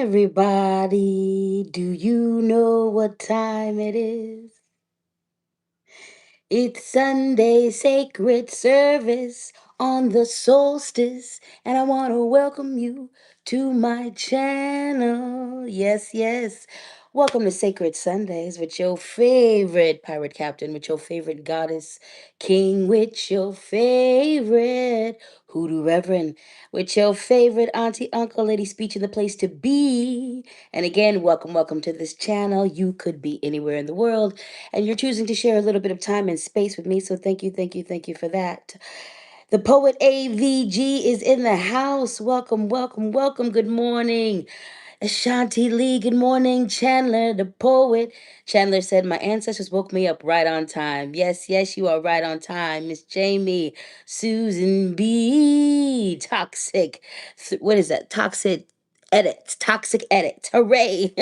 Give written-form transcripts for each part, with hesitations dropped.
Everybody, do you know what time it is? It's Sunday sacred service on the solstice, and I want to welcome you to my channel. Yes, yes. Welcome to Sacred Sundays with your favorite pirate captain, with your favorite goddess king, with your favorite hoodoo reverend, with your favorite auntie, uncle, lady speech in the place to be. And again, welcome to this channel. You could be anywhere in the world, and you're choosing to share a little bit of time and space with me. So thank you for that. The poet AVG is in the house. Welcome. Good morning. Ashanti Lee, good morning. Chandler, the poet. Chandler said, my ancestors woke me up right on time. Yes, you are right on time. Miss Jamie, Susan B. Toxic. What is that? Toxic edit. Hooray.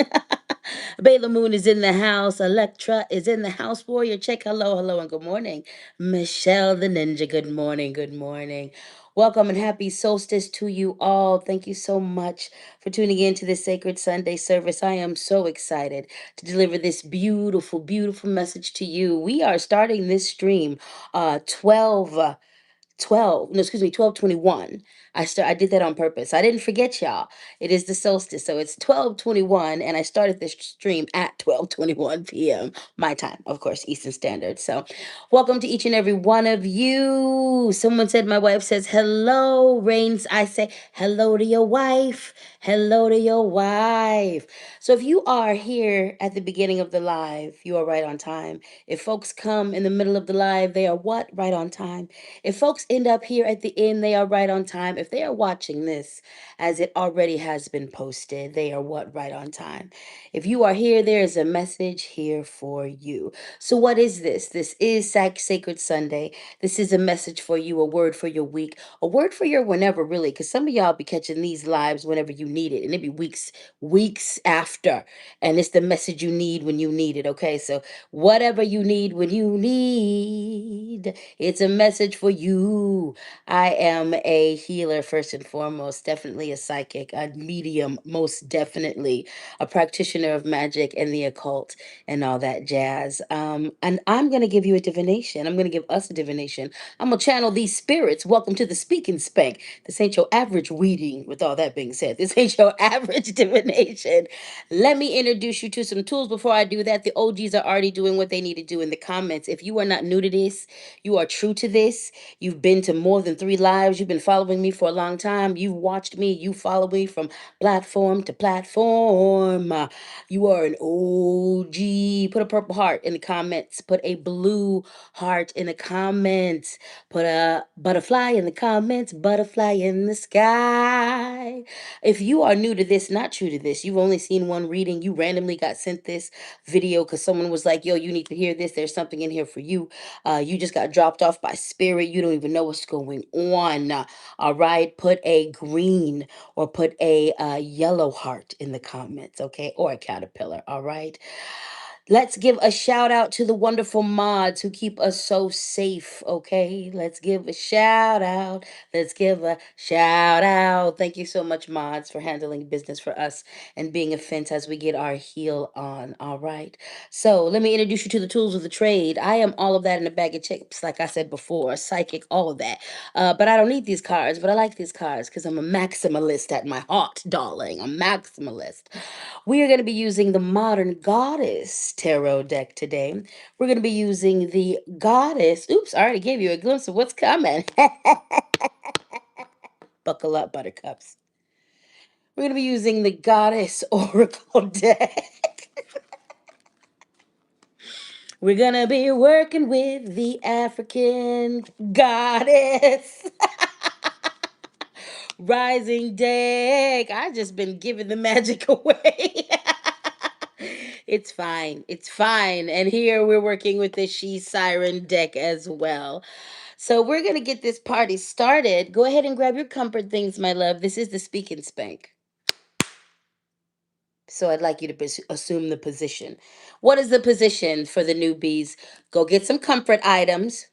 Bela Moon is in the house. Electra is in the house. Warrior, check. Hello, and good morning. Michelle the Ninja, good morning. Welcome and happy solstice to you all. Thank you so much for tuning in to this Sacred Sunday service. I am so excited to deliver this beautiful message to you. We are starting this stream 12:21. I did that on purpose. I didn't forget y'all. It is the solstice, so it's 12:21, and I started this stream at 12:21 p.m. my time, of course, Eastern Standard. So welcome to each and every one of you. Someone said, my wife says hello. Rains, I say hello to your wife. Hello to your wife. So if you are here at the beginning of the live, you are right on time. If folks come in the middle of the live, they are what? Right on time. If folks end up here at the end, they are right on time. If they are watching this as it already has been posted, they are what? Right on time. If you are here, there is a message here for you. So what is this? This is Sacred Sunday. This is a message for you, a word for your week, a word for your whenever, really, because some of y'all be catching these lives whenever you need it, and it be weeks after, and it's the message you need when you need it. Okay, so whatever you need when you need, it's a message for you. I am a healer first and foremost, definitely a psychic, a medium, most definitely, a practitioner of magic and the occult and all that jazz. And I'm going to give you a divination. I'm going to give us a divination. I'm going to channel these spirits. Welcome to the Speak and Spank. This ain't your average reading, with all that being said. This ain't your average divination. Let me introduce you to some tools. Before I do that, the OGs are already doing what they need to do in the comments. If you are not new to this, you are true to this. You've been to more than 3 lives. You've been following me for a long time. You've watched me. You follow me from platform to platform. You are an OG. Put a purple heart in the comments. Put a blue heart in the comments. Put a butterfly in the comments. Butterfly in the sky. If you are new to this, not true to this, you've only seen one reading, you randomly got sent this video because someone was like, yo, you need to hear this. There's something in here for you. You just got dropped off by spirit. You don't even know what's going on. All right. Put a green or put a yellow heart in the comments. Okay. Or a caterpillar. All right. Let's give a shout out to the wonderful mods who keep us so safe, okay? Let's give a shout out. Let's give a shout out. Thank you so much, mods, for handling business for us and being a fence as we get our heel on, all right? So let me introduce you to the tools of the trade. I am all of that in a bag of chips, like I said before, psychic, all of that. But I don't need these cards, but I like these cards because I'm a maximalist at my heart, darling. I'm maximalist. We are going to be using the Modern Goddess Tarot deck today. We're going to be using the Goddess. Oops, I already gave you a glimpse of what's coming. Buckle up, buttercups. We're going to be using the Goddess Oracle deck. We're going to be working with the African Goddess Rising deck. I just been giving the magic away. It's fine. It's fine. And here we're working with the She Siren deck as well. So we're going to get this party started. Go ahead and grab your comfort things, my love. This is the Speak and Spank. So I'd like you to assume the position. What is the position for the newbies? Go get some comfort items,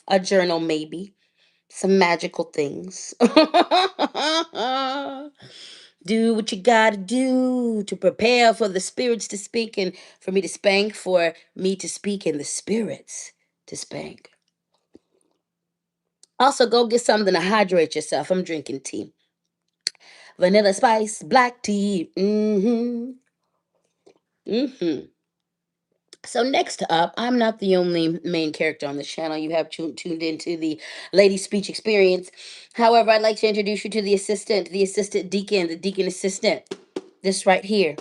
a journal maybe, some magical things. Do what you gotta do to prepare for the spirits to speak and for me to spank, for me to speak and the spirits to spank. Also, go get something to hydrate yourself. I'm drinking tea. Vanilla spice, black tea. Mm-hmm. Mm-hmm. So next up, I'm not the only main character on this channel. You have tuned into the Lady Speech Experience. However, I'd like to introduce you to the assistant deacon, the deacon assistant. This right here,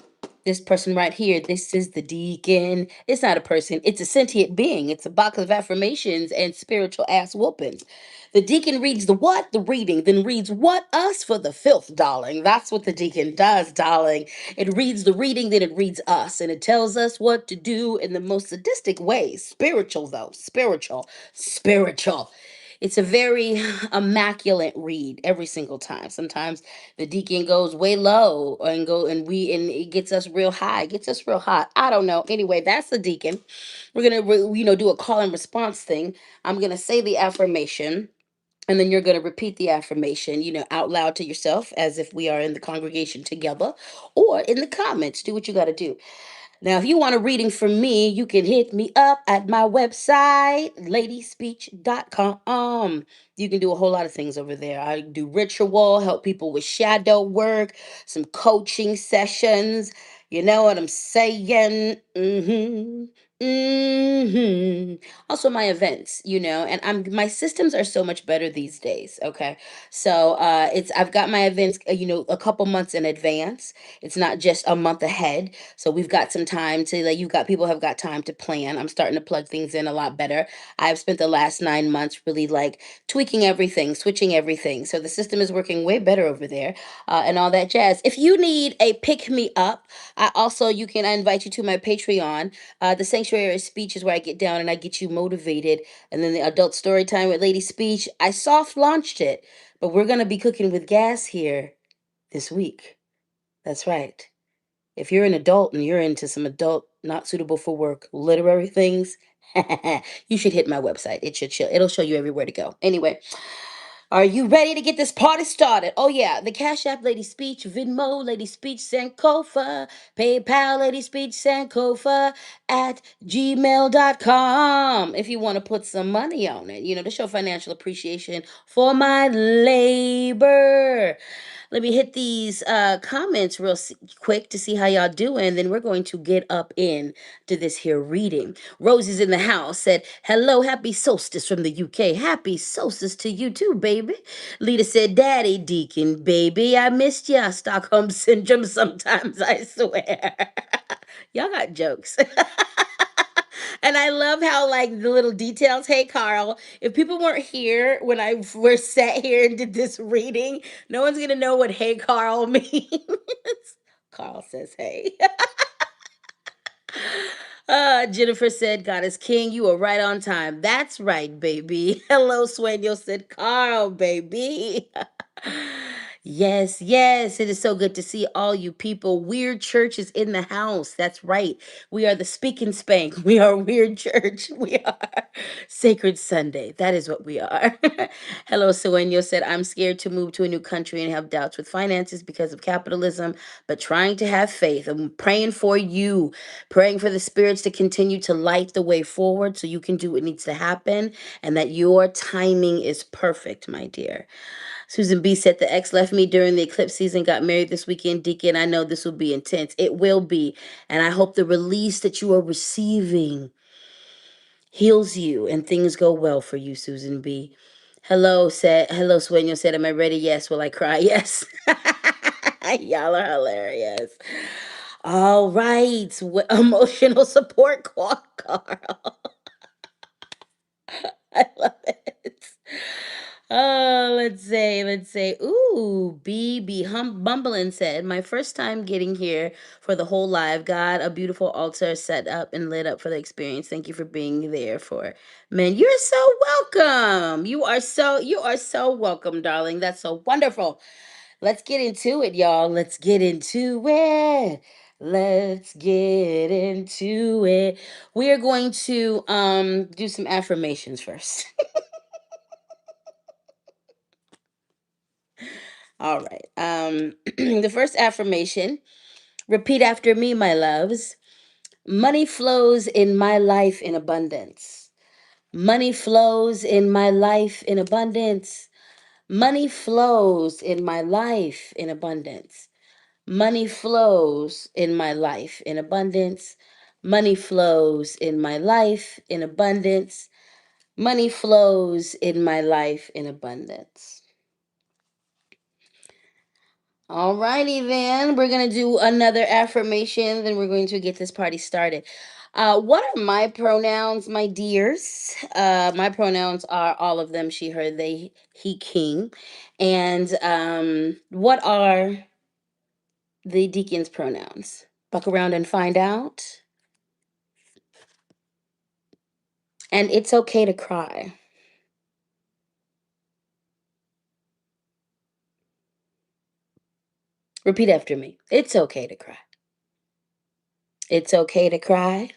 this person right here, this is the deacon. It's not a person, it's a sentient being. It's a box of affirmations and spiritual ass whoopings. The deacon reads the what? The reading, then reads what? Us for the filth, darling. That's what the deacon does, darling. It reads the reading, then it reads us, and it tells us what to do in the most sadistic ways. Spiritual, though. Spiritual. Spiritual. It's a very immaculate read every single time. Sometimes the deacon goes way low and it gets us real high, gets us real hot. I don't know. Anyway, that's the deacon. We're gonna do a call and response thing. I'm gonna say the affirmation, and then you're going to repeat the affirmation, out loud to yourself as if we are in the congregation together, or in the comments. Do what you got to do. Now, if you want a reading from me, you can hit me up at my website, ladyspeech.com. You can do a whole lot of things over there. I do ritual, help people with shadow work, some coaching sessions. You know what I'm saying? Also my events, and my systems are so much better these days. Okay. So I've got my events, a couple months in advance. It's not just a month ahead. So we've got some time to, like, people have got time to plan. I'm starting to plug things in a lot better. I've spent the last 9 months really like tweaking everything, switching everything. So the system is working way better over there, and all that jazz. If you need a pick me up, I invite you to my Patreon. The Sanctuary of Speech is where I get down and I get you motivated. And then the Adult Story Time with Lady Speech, I soft launched it, but we're going to be cooking with gas here this week. That's right. If you're an adult and you're into some adult, not suitable for work, literary things, you should hit my website. It'll show you everywhere to go. Anyway, are you ready to get this party started? Oh yeah, the Cash App Lady Speech, Venmo Lady Speech Sankofa, PayPal Lady Speech Sankofa at gmail.com. If you want to put some money on it, to show financial appreciation for my labor. Let me hit these comments quick to see how y'all doing. Then we're going to get up in to this here reading. Rosie's in the house said, "Hello, happy solstice from the UK. Happy solstice to you too, baby." Lita said, "Daddy Deacon, baby, I missed ya. Stockholm syndrome sometimes, I swear." Y'all got jokes. And I love how, like, the little details. Hey, Carl, if people weren't here when I first sat here and did this reading, no one's gonna know what "Hey, Carl" means. Carl says, "Hey." Jennifer said, "God is king. You are right on time." That's right, baby. Hello, Sueño said, "Carl, baby." Yes, yes. It is so good to see all you people. Weird Church is in the house. That's right. We are the Speak and Spank. We are Weird Church. We are Sacred Sunday. That is what we are. Hello, Sueño said, "I'm scared to move to a new country and have doubts with finances because of capitalism, but trying to have faith. I'm praying for you, praying for the spirits to continue to light the way forward so you can do what needs to happen and that your timing is perfect, my dear." Susan B said, "The ex left me during the eclipse season, got married this weekend. Deacon, I know this will be intense." It will be. And I hope the release that you are receiving heals you and things go well for you, Susan B. Hello, Sueño said, "Am I ready? Yes. Will I cry? Yes." Y'all are hilarious. All right. Emotional support, Carl. I love it. Oh, let's say. Ooh, BB Bumbling said, "My first time getting here for the whole live. Got a beautiful altar set up and lit up for the experience. Thank you for being there for." Man, you're so welcome. You are so welcome, darling. That's so wonderful. Let's get into it, y'all. Let's get into it. Let's get into it. We are going to do some affirmations first. All right. The first affirmation, repeat after me, my loves. Money flows in my life in abundance. Money flows in my life in abundance. Money flows in my life in abundance. Money flows in my life in abundance. Money flows in my life in abundance. Money flows in my life in abundance. All righty, then. We're going to do another affirmation, then we're going to get this party started. What are my pronouns, my dears? My pronouns are all of them she, her, they, he, king. And what are the deacon's pronouns? Buck around and find out. And it's okay to cry. Repeat after me. It's okay to cry. It's okay to cry.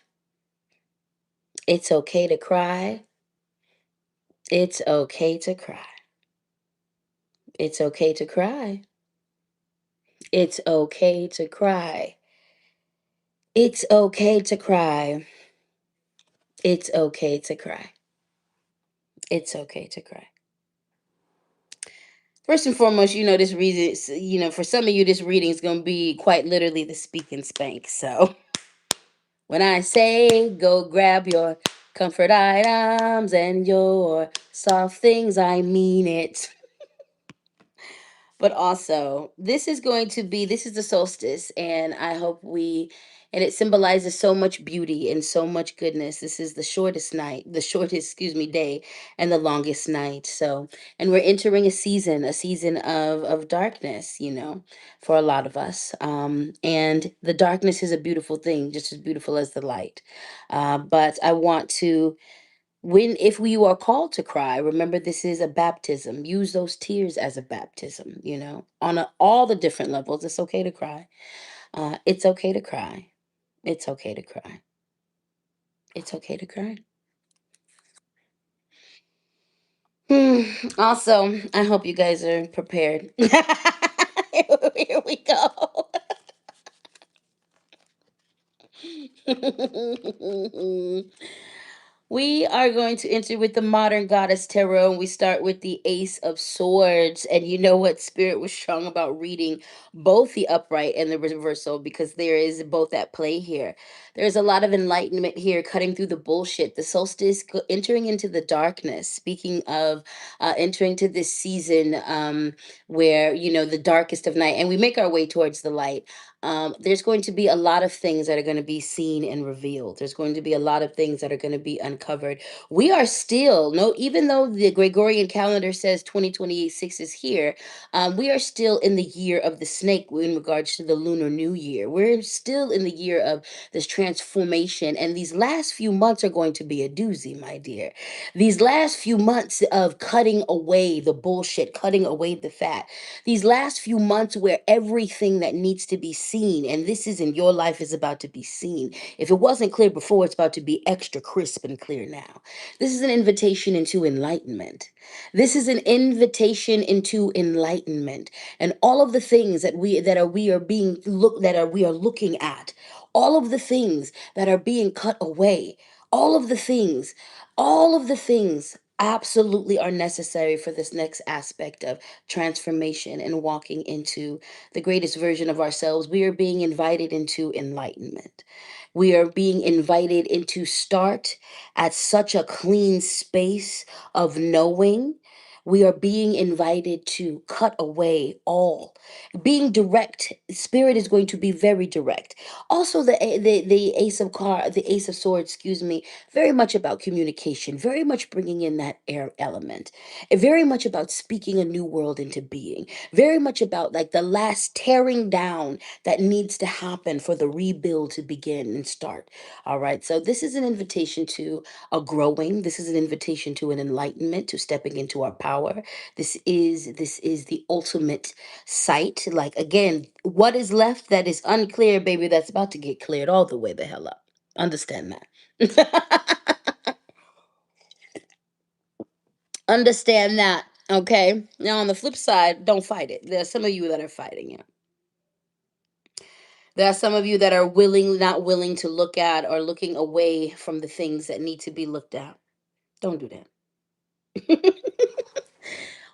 It's okay to cry. It's okay to cry. It's okay to cry. It's okay to cry. It's okay to cry. It's okay to cry. It's okay to cry. First and foremost, this reading, for some of you, this reading is going to be quite literally the speak and spank. So when I say go grab your comfort items and your soft things, I mean it. But also, this is the solstice, and I hope and it symbolizes so much beauty and so much goodness. This is the shortest night, the shortest, excuse me, day, and the longest night. So, and we're entering a season of darkness, for a lot of us. And the darkness is a beautiful thing, just as beautiful as the light. But I want to when if you are called to cry, remember this is a baptism. Use those tears as a baptism, on all the different levels. It's okay to cry. It's okay to cry. It's okay to cry. It's okay to cry. Hmm. Also, I hope you guys are prepared. Here we go. We are going to enter with the modern goddess tarot, and we start with the Ace of Swords. And you know what? Spirit was strong about reading both the upright and the reversal because there is both at play here. There's a lot of enlightenment here, cutting through the bullshit. The solstice entering into the darkness. Speaking of entering to this season where, the darkest of night, and we make our way towards the light. There's going to be a lot of things that are going to be seen and revealed. There's going to be a lot of things that are going to be uncovered. We are still, no, even though the Gregorian calendar says 2026 is here, we are still in the year of the snake in regards to the Lunar New Year. We're still in the year of this transformation, and these last few months are going to be a doozy, my dear. These last few months of cutting away the bullshit, cutting away the fat, these last few months where everything that needs to be seen, and this is in your life, is about to be seen. If it wasn't clear before, it's about to be extra crisp and clear now. This is an invitation into enlightenment. This is an invitation into enlightenment, and all of the things that we are looking at, all of the things that are being cut away, all of the things, all of the things absolutely are necessary for this next aspect of transformation and walking into the greatest version of ourselves. We are being invited into enlightenment. We are being invited into start at such a clean space of knowing. We are being invited to cut away all. Being direct, spirit is going to be very direct. Also, the ace of swords, excuse me, very much about communication, very much bringing in that air element, very much about speaking a new world into being, very much about like the last tearing down that needs to happen for the rebuild to begin and start. All right, so this is an invitation to a growing. This is an invitation to an enlightenment, to stepping into our power. This is the ultimate sight. Like again, what is left that is unclear, baby, that's about to get cleared all the way the hell up. Understand that. Understand that. Okay. Now on the flip side, don't fight it. There are some of you that are fighting it. There are some of you that are not willing to look at or looking away from the things that need to be looked at. Don't do that.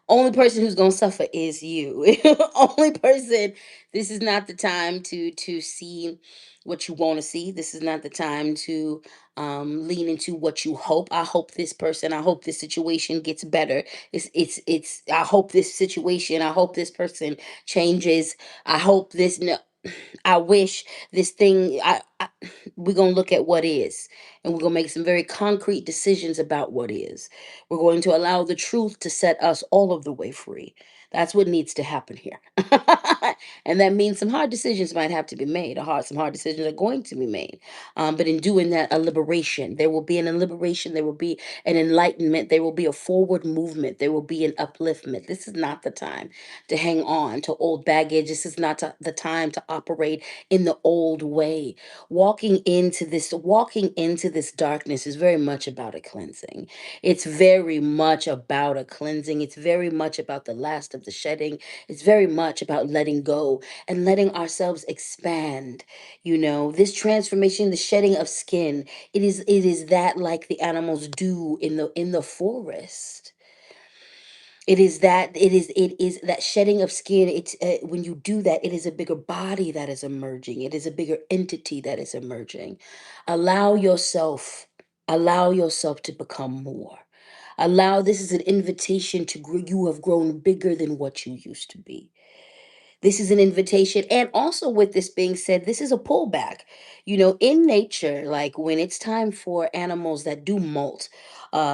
Only person who's gonna suffer is you. Only person. This is not the time to see what you want to see. This is not the time to lean into what you hope. I hope this person. I hope this situation gets better. It's. I hope this situation. I hope this person changes. I hope this. No, I wish this thing. We're gonna look at what is, and we're gonna make some very concrete decisions about what is. We're going to allow the truth to set us all of the way free. That's what needs to happen here. And that means some hard decisions might have to be made. Some hard decisions are going to be made. But in doing that, a liberation. There will be an liberation. There will be an enlightenment. There will be a forward movement. There will be an upliftment. This is not the time to hang on to old baggage. This is not the time to operate in the old way. Walking into this darkness is very much about a cleansing. It's very much about a cleansing. It's very much about the last of the shedding. It's very much about letting go and letting ourselves expand. This transformation, the shedding of skin, it is that like the animals do in the forest. It is that shedding of skin. It's when you do that, it is a bigger body that is emerging. It is a bigger entity that is emerging. Allow yourself, allow yourself to become more. This is an invitation to grow. You have grown bigger than what you used to be. This is an invitation. And also, with this being said, this is a pullback. In nature, like when it's time for animals that do molt,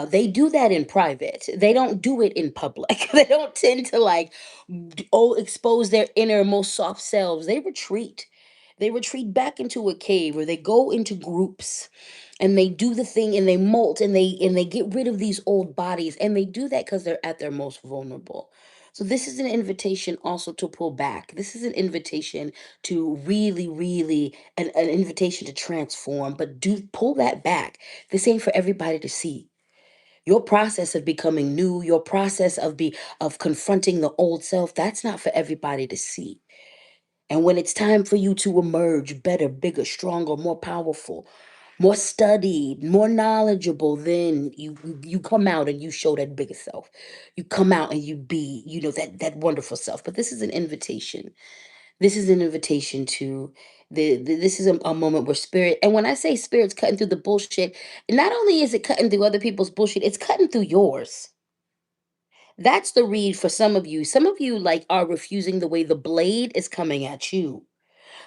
they do that in private. They don't do it in public. They don't tend to like expose their innermost soft selves. They retreat. They retreat back into a cave, or they go into groups and they do the thing and they molt and they get rid of these old bodies, and they do that because they're at their most vulnerable. So this is an invitation also to pull back. This is an invitation to really, really, an invitation to transform, but do pull that back. This ain't for everybody to see. Your process of becoming new, your process of confronting the old self, that's not for everybody to see. And when it's time for you to emerge better, bigger, stronger, more powerful, more studied, more knowledgeable, then you come out and you show that bigger self. You come out and you be, that wonderful self. But this is an invitation. This is an invitation to this is a moment where spirit, and when I say spirit's cutting through the bullshit, not only is it cutting through other people's bullshit, it's cutting through yours. That's the read for some of you. Some of you like are refusing the way the blade is coming at you.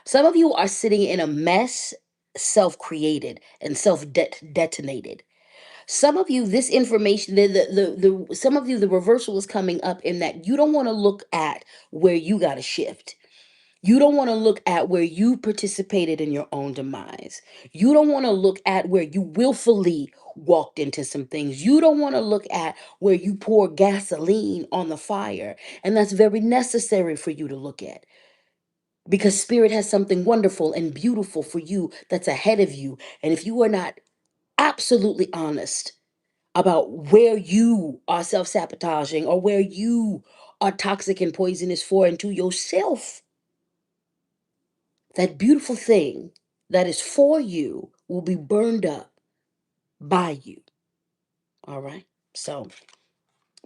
Some of you are sitting in a mess, self created and self detonated. Some of you, this information, some of you, the reversal is coming up in that you don't want to look at where you got to shift. You don't want to look at where you participated in your own demise. You don't want to look at where you willfully walked into some things. You don't want to look at where you pour gasoline on the fire. And that's very necessary for you to look at, because spirit has something wonderful and beautiful for you that's ahead of you. And if you are not absolutely honest about where you are self-sabotaging or where you are toxic and poisonous for into yourself, that beautiful thing that is for you will be burned up by you. All right. So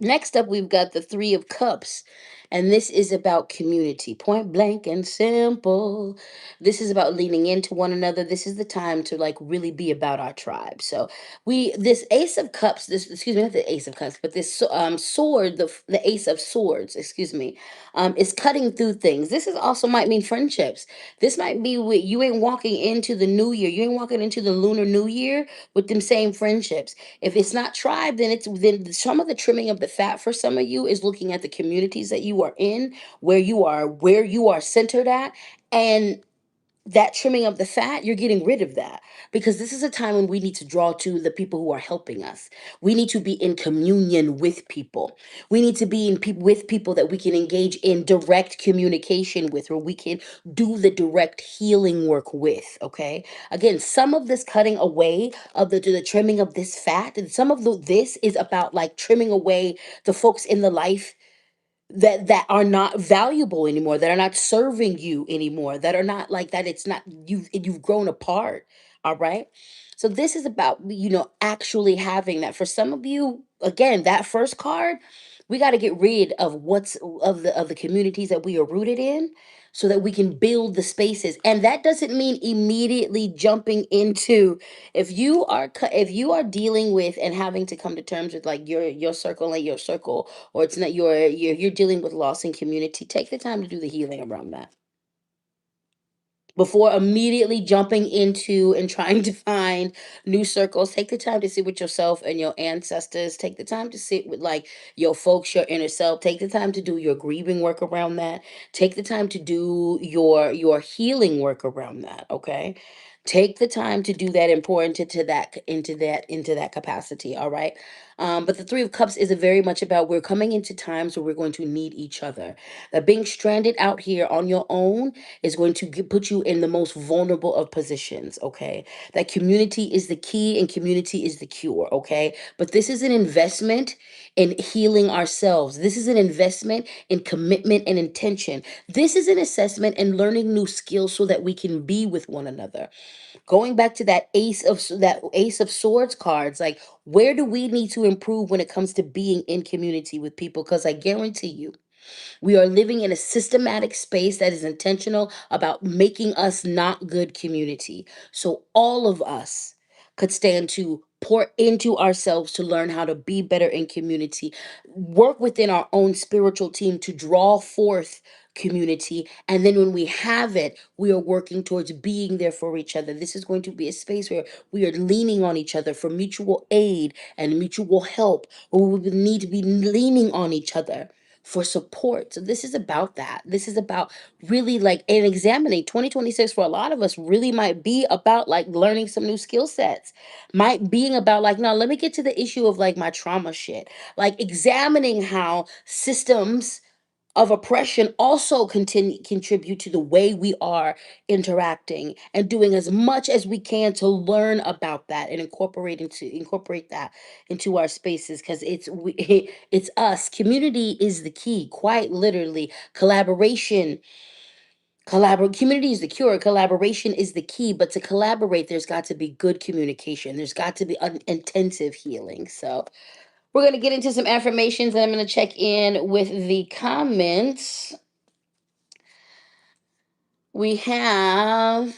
next up, we've got the Three of Cups, and this is about community, point blank and simple. This is about leaning into one another. This is the time to like really be about our tribe. So this Ace of Cups, this excuse me, not the Ace of Cups, but this sword, the Ace of Swords, excuse me, is cutting through things. This is also might mean friendships. This might be you ain't walking into the new year. You ain't walking into the lunar new year with them same friendships. If it's not tribe, then some of the trimming of the fat for some of you is looking at the communities that you are in, where you are centered at, and that trimming of the fat, you're getting rid of that, because this is a time when we need to draw to the people who are helping us. We need to be in communion with people. We need to be with people that we can engage in direct communication with, or we can do the direct healing work with. Okay. Again, some of this cutting away of the trimming of this fat, and some of this is about like trimming away the folks in the life that are not valuable anymore, that are not serving you anymore, that are not like that. It's not, you've grown apart. All right. So this is about, actually having that. For some of you, again, that first card, we got to get rid of what's of the communities that we are rooted in, so that we can build the spaces. And that doesn't mean immediately jumping into, if you are dealing with and having to come to terms with like your circle and your circle, or it's not you're dealing with loss in community, take the time to do the healing around that before immediately jumping into and trying to find new circles. Take the time to sit with yourself and your ancestors. Take the time to sit with like your folks, your inner self. Take the time to do your grieving work around that. Take the time to do your healing work around that. Okay. Take the time to do that and pour into that capacity. All right. But the Three of Cups is a very much about, we're coming into times where we're going to need each other. That being stranded out here on your own is going to put you in the most vulnerable of positions. Okay. That community is the key and community is the cure. Okay. But this is an investment in healing ourselves. This is an investment in commitment and intention. This is an assessment and learning new skills so that we can be with one another. Going back to that ace of swords cards, like, where do we need to improve when it comes to being in community with people? Because I guarantee you, we are living in a systematic space that is intentional about making us not good community. So all of us could stand to pour into ourselves to learn how to be better in community, work within our own spiritual team to draw forth community. And then when we have it, we are working towards being there for each other. This is going to be a space where we are leaning on each other for mutual aid and mutual help, where we will need to be leaning on each other for support. So this is about that. This is about really like, and examining 2026 for a lot of us really might be about like learning some new skill sets. Might being about like, no, let me get to the issue of like my trauma shit. Like examining how systems of oppression also contribute to the way we are interacting, and doing as much as we can to learn about that and incorporate that into our spaces, because it's us. Community is the key, quite literally. Community is the cure, collaboration is the key, but to collaborate there's got to be good communication, there's got to be intensive healing. So we're going to get into some affirmations, and I'm going to check in with the comments. We have,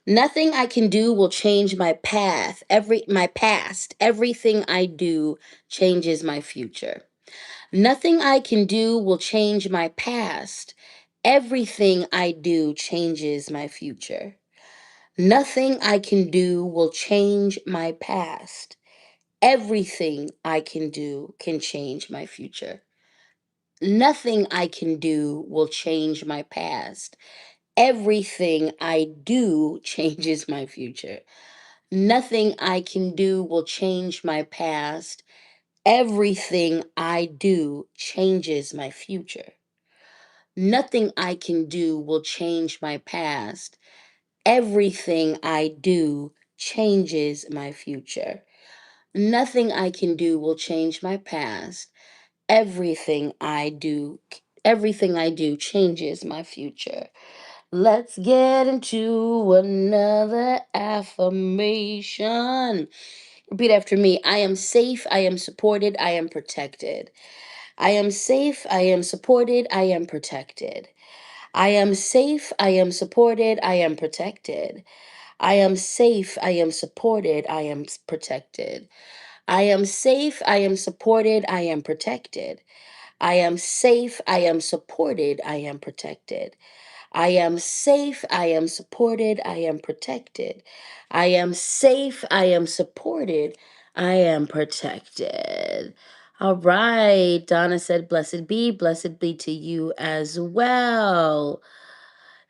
nothing I can do will change my path. My past. Everything I do changes my future. Nothing I can do will change my past. Everything I do changes my future. Nothing I can do will change my past. Everything I can do can change my future. Nothing I can do will change my past. Everything I do changes my future. Nothing I can do will change my past. Everything I do changes my future. Nothing I can do will change my past. Everything I do changes my future. Nothing I can do will change my past. Everything I do, everything I do changes my future. Let's get into another affirmation. Repeat after me. I am safe. I am supported. I am protected. I am safe. I am supported. I am protected. I am safe. I am supported. I am protected. I am safe. I am supported. I am protected. I am safe. I am supported. I am protected. I am safe. I am supported. I am protected. I am safe. I am supported. I am protected. I am safe. I am supported. I am protected. All right. Donna said, blessed be to you as well.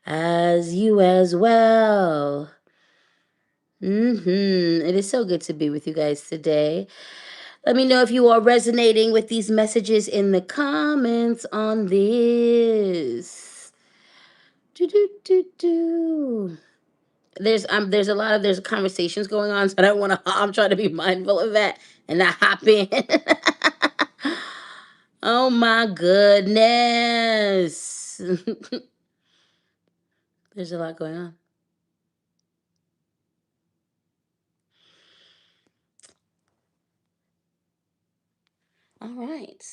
as you as well. It is so good to be with you guys today. Let me know if you are resonating with these messages in the comments on this. Do do do do. There's a lot of there's conversations going on, so I don't want to. I'm trying to be mindful of that and not hop in. Oh my goodness. There's a lot going on. All right.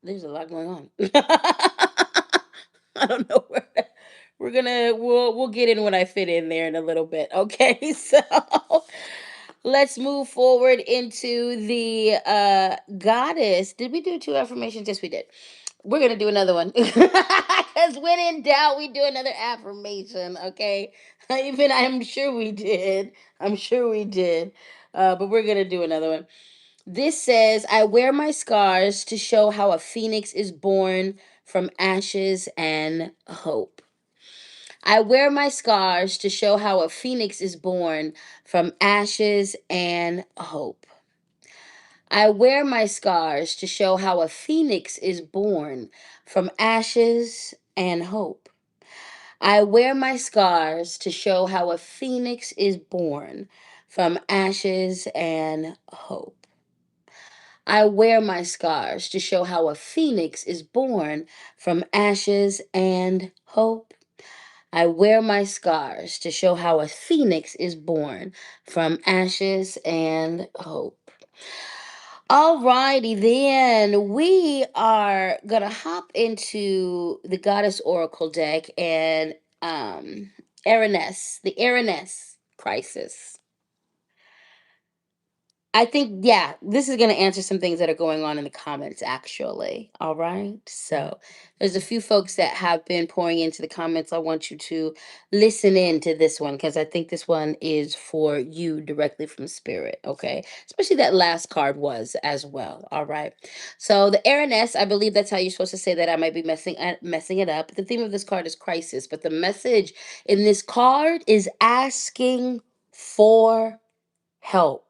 There's a lot going on. I don't know where we'll get in when I fit in there in a little bit. Okay, so let's move forward into the goddess. Did we do two affirmations? Yes, we did. We're gonna do another one. Because when in doubt, we do another affirmation. Okay. Even I'm sure we did. I'm sure we did. But we're gonna do another one. This says, I wear my scars to show how a phoenix is born from ashes and hope. I wear my scars to show how a phoenix is born from ashes and hope. I wear my scars to show how a phoenix is born from ashes and hope. I wear my scars to show how a phoenix is born from ashes and hope. I wear my scars to show how a phoenix is born from ashes and hope. I wear my scars to show how a phoenix is born from ashes and hope. Alrighty then, we are gonna hop into the Goddess Oracle deck and the Araness crisis. I think, yeah, this is going to answer some things that are going on in the comments, actually. All right. So there's a few folks that have been pouring into the comments. I want you to listen in to this one because I think this one is for you directly from spirit. Okay. Especially that last card was as well. All right. So the Araness, I believe that's how you're supposed to say that. I might be messing it up. The theme of this card is crisis, but the message in this card is asking for help.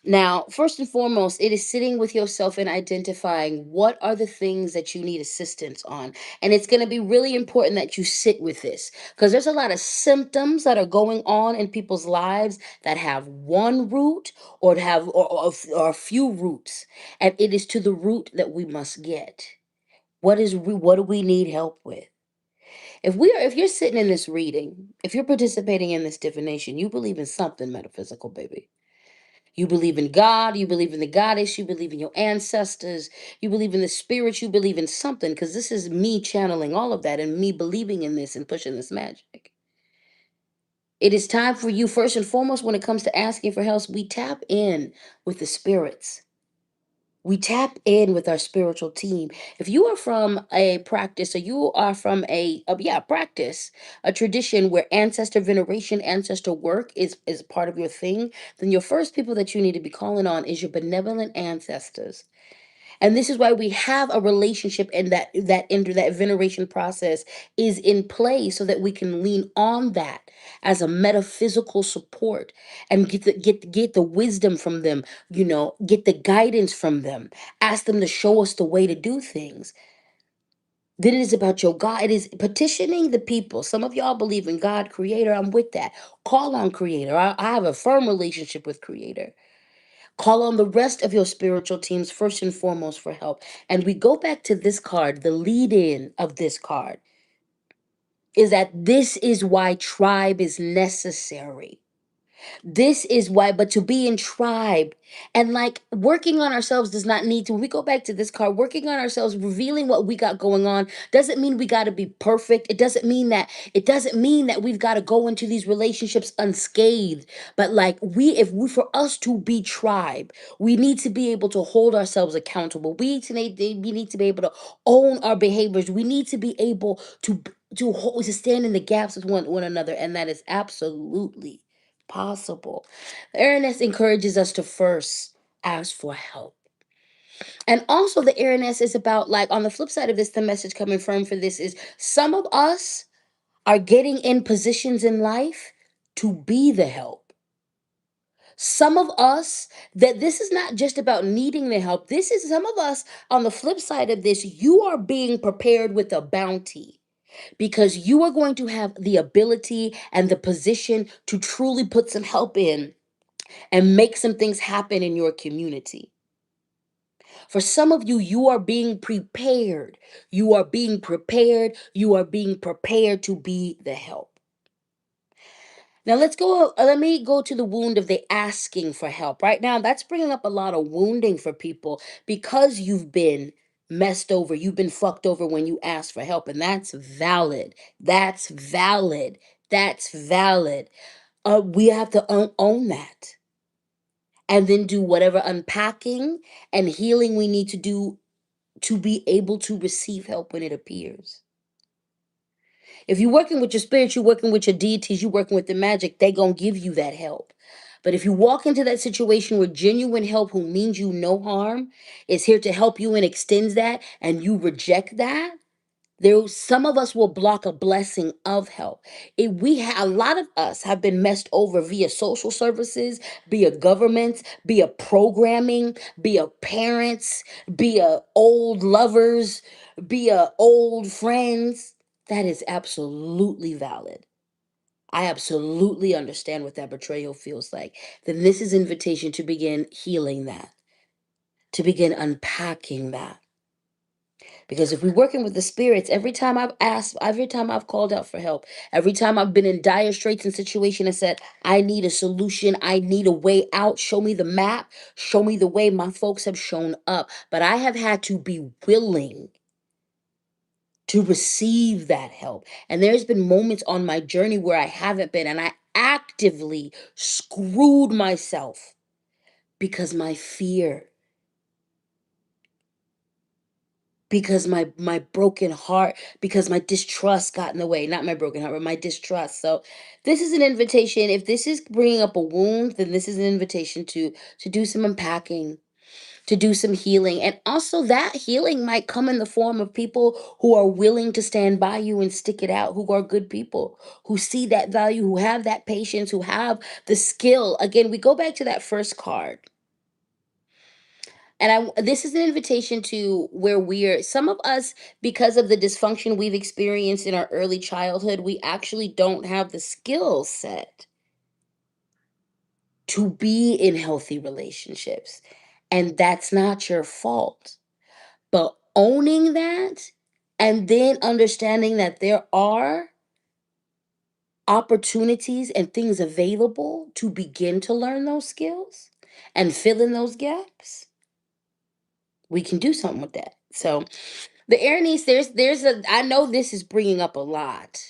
Now, first and foremost, it is sitting with yourself and identifying what are the things that you need assistance on. And it's going to be really important that you sit with this because there's a lot of symptoms that are going on in people's lives that have one root or a few roots. And it is to the root that we must get. What do we need help with? If you're sitting in this reading, if you're participating in this divination, you believe in something metaphysical, baby. You believe in God, you believe in the goddess, you believe in your ancestors, you believe in the spirit, you believe in something, because this is me channeling all of that and me believing in this and pushing this magic. It is time for you, first and foremost, when it comes to asking for help, we tap in with the spirits. We tap in with our spiritual team. If you are from a practice, or you are from practice, a tradition where ancestor veneration, ancestor work is part of your thing, then your first people that you need to be calling on is your benevolent ancestors. And this is why we have a relationship, and that veneration process is in place so that we can lean on that as a metaphysical support and get the wisdom from them, get the guidance from them, ask them to show us the way to do things. Then it is about your God. It is petitioning the people. Some of y'all believe in God, Creator. I'm with that. Call on Creator. I have a firm relationship with Creator. Call on the rest of your spiritual teams first and foremost for help. And we go back to this card. The lead in of this card is that this is why tribe is necessary. This is why, but to be in tribe and like working on ourselves does not need to. When we go back to this card, working on ourselves, revealing what we got going on, doesn't mean we got to be perfect. It doesn't mean that we've got to go into these relationships unscathed. But like for us to be tribe, we need to be able to hold ourselves accountable. We need to be able to own our behaviors. We need to be able to stand in the gaps with one another, and that is absolutely possible. Awareness encourages us to first ask for help. And also the airness is about, like, on the flip side of this, the message coming firm for this is some of us are getting in positions in life to be the help. Some of us, that this is not just about needing the help. This is some of us on the flip side of this, you are being prepared with a bounty because you are going to have the ability and the position to truly put some help in and make some things happen in your community. For some of you, you are being prepared. You are being prepared. You are being prepared to be the help. Now let's go. Let me go to the wound of the asking for help. Right now, that's bringing up a lot of wounding for people because you've been messed over. You've been fucked over when you ask for help, and that's valid. That's valid. That's valid. We have to own that, and then do whatever unpacking and healing we need to do to be able to receive help when it appears. If you're working with your spirits, you're working with your deities, you're working with the magic, they gonna give you that help. But if you walk into that situation where genuine help who means you no harm is here to help you and extends that, and you reject that, there some of us will block a blessing of help. A lot of us have been messed over via social services, via governments, via programming, via parents, via old lovers, via old friends. That is absolutely valid. I absolutely understand what that betrayal feels like. Then this is invitation to begin healing that, to begin unpacking that. Because if we're working with the spirits, every time I've asked, every time I've called out for help, every time I've been in dire straits and situation and said, I need a solution, I need a way out, show me the map, show me the way, my folks have shown up. But I have had to be willing to receive that help. And there's been moments on my journey where I haven't been, and I actively screwed myself because my fear, because my broken heart, because my distrust got in the way. Not my broken heart, but my distrust. So this is an invitation. If this is bringing up a wound, then this is an invitation to do some unpacking, to do some healing. And also that healing might come in the form of people who are willing to stand by you and stick it out, who are good people, who see that value, who have that patience, who have the skill. Again, we go back to that first card. And this is an invitation to where we're some of us, because of the dysfunction we've experienced in our early childhood, we actually don't have the skill set to be in healthy relationships. And that's not your fault. But owning that and then understanding that there are opportunities and things available to begin to learn those skills and fill in those gaps, we can do something with that. So the Aries, there's a I know this is bringing up a lot.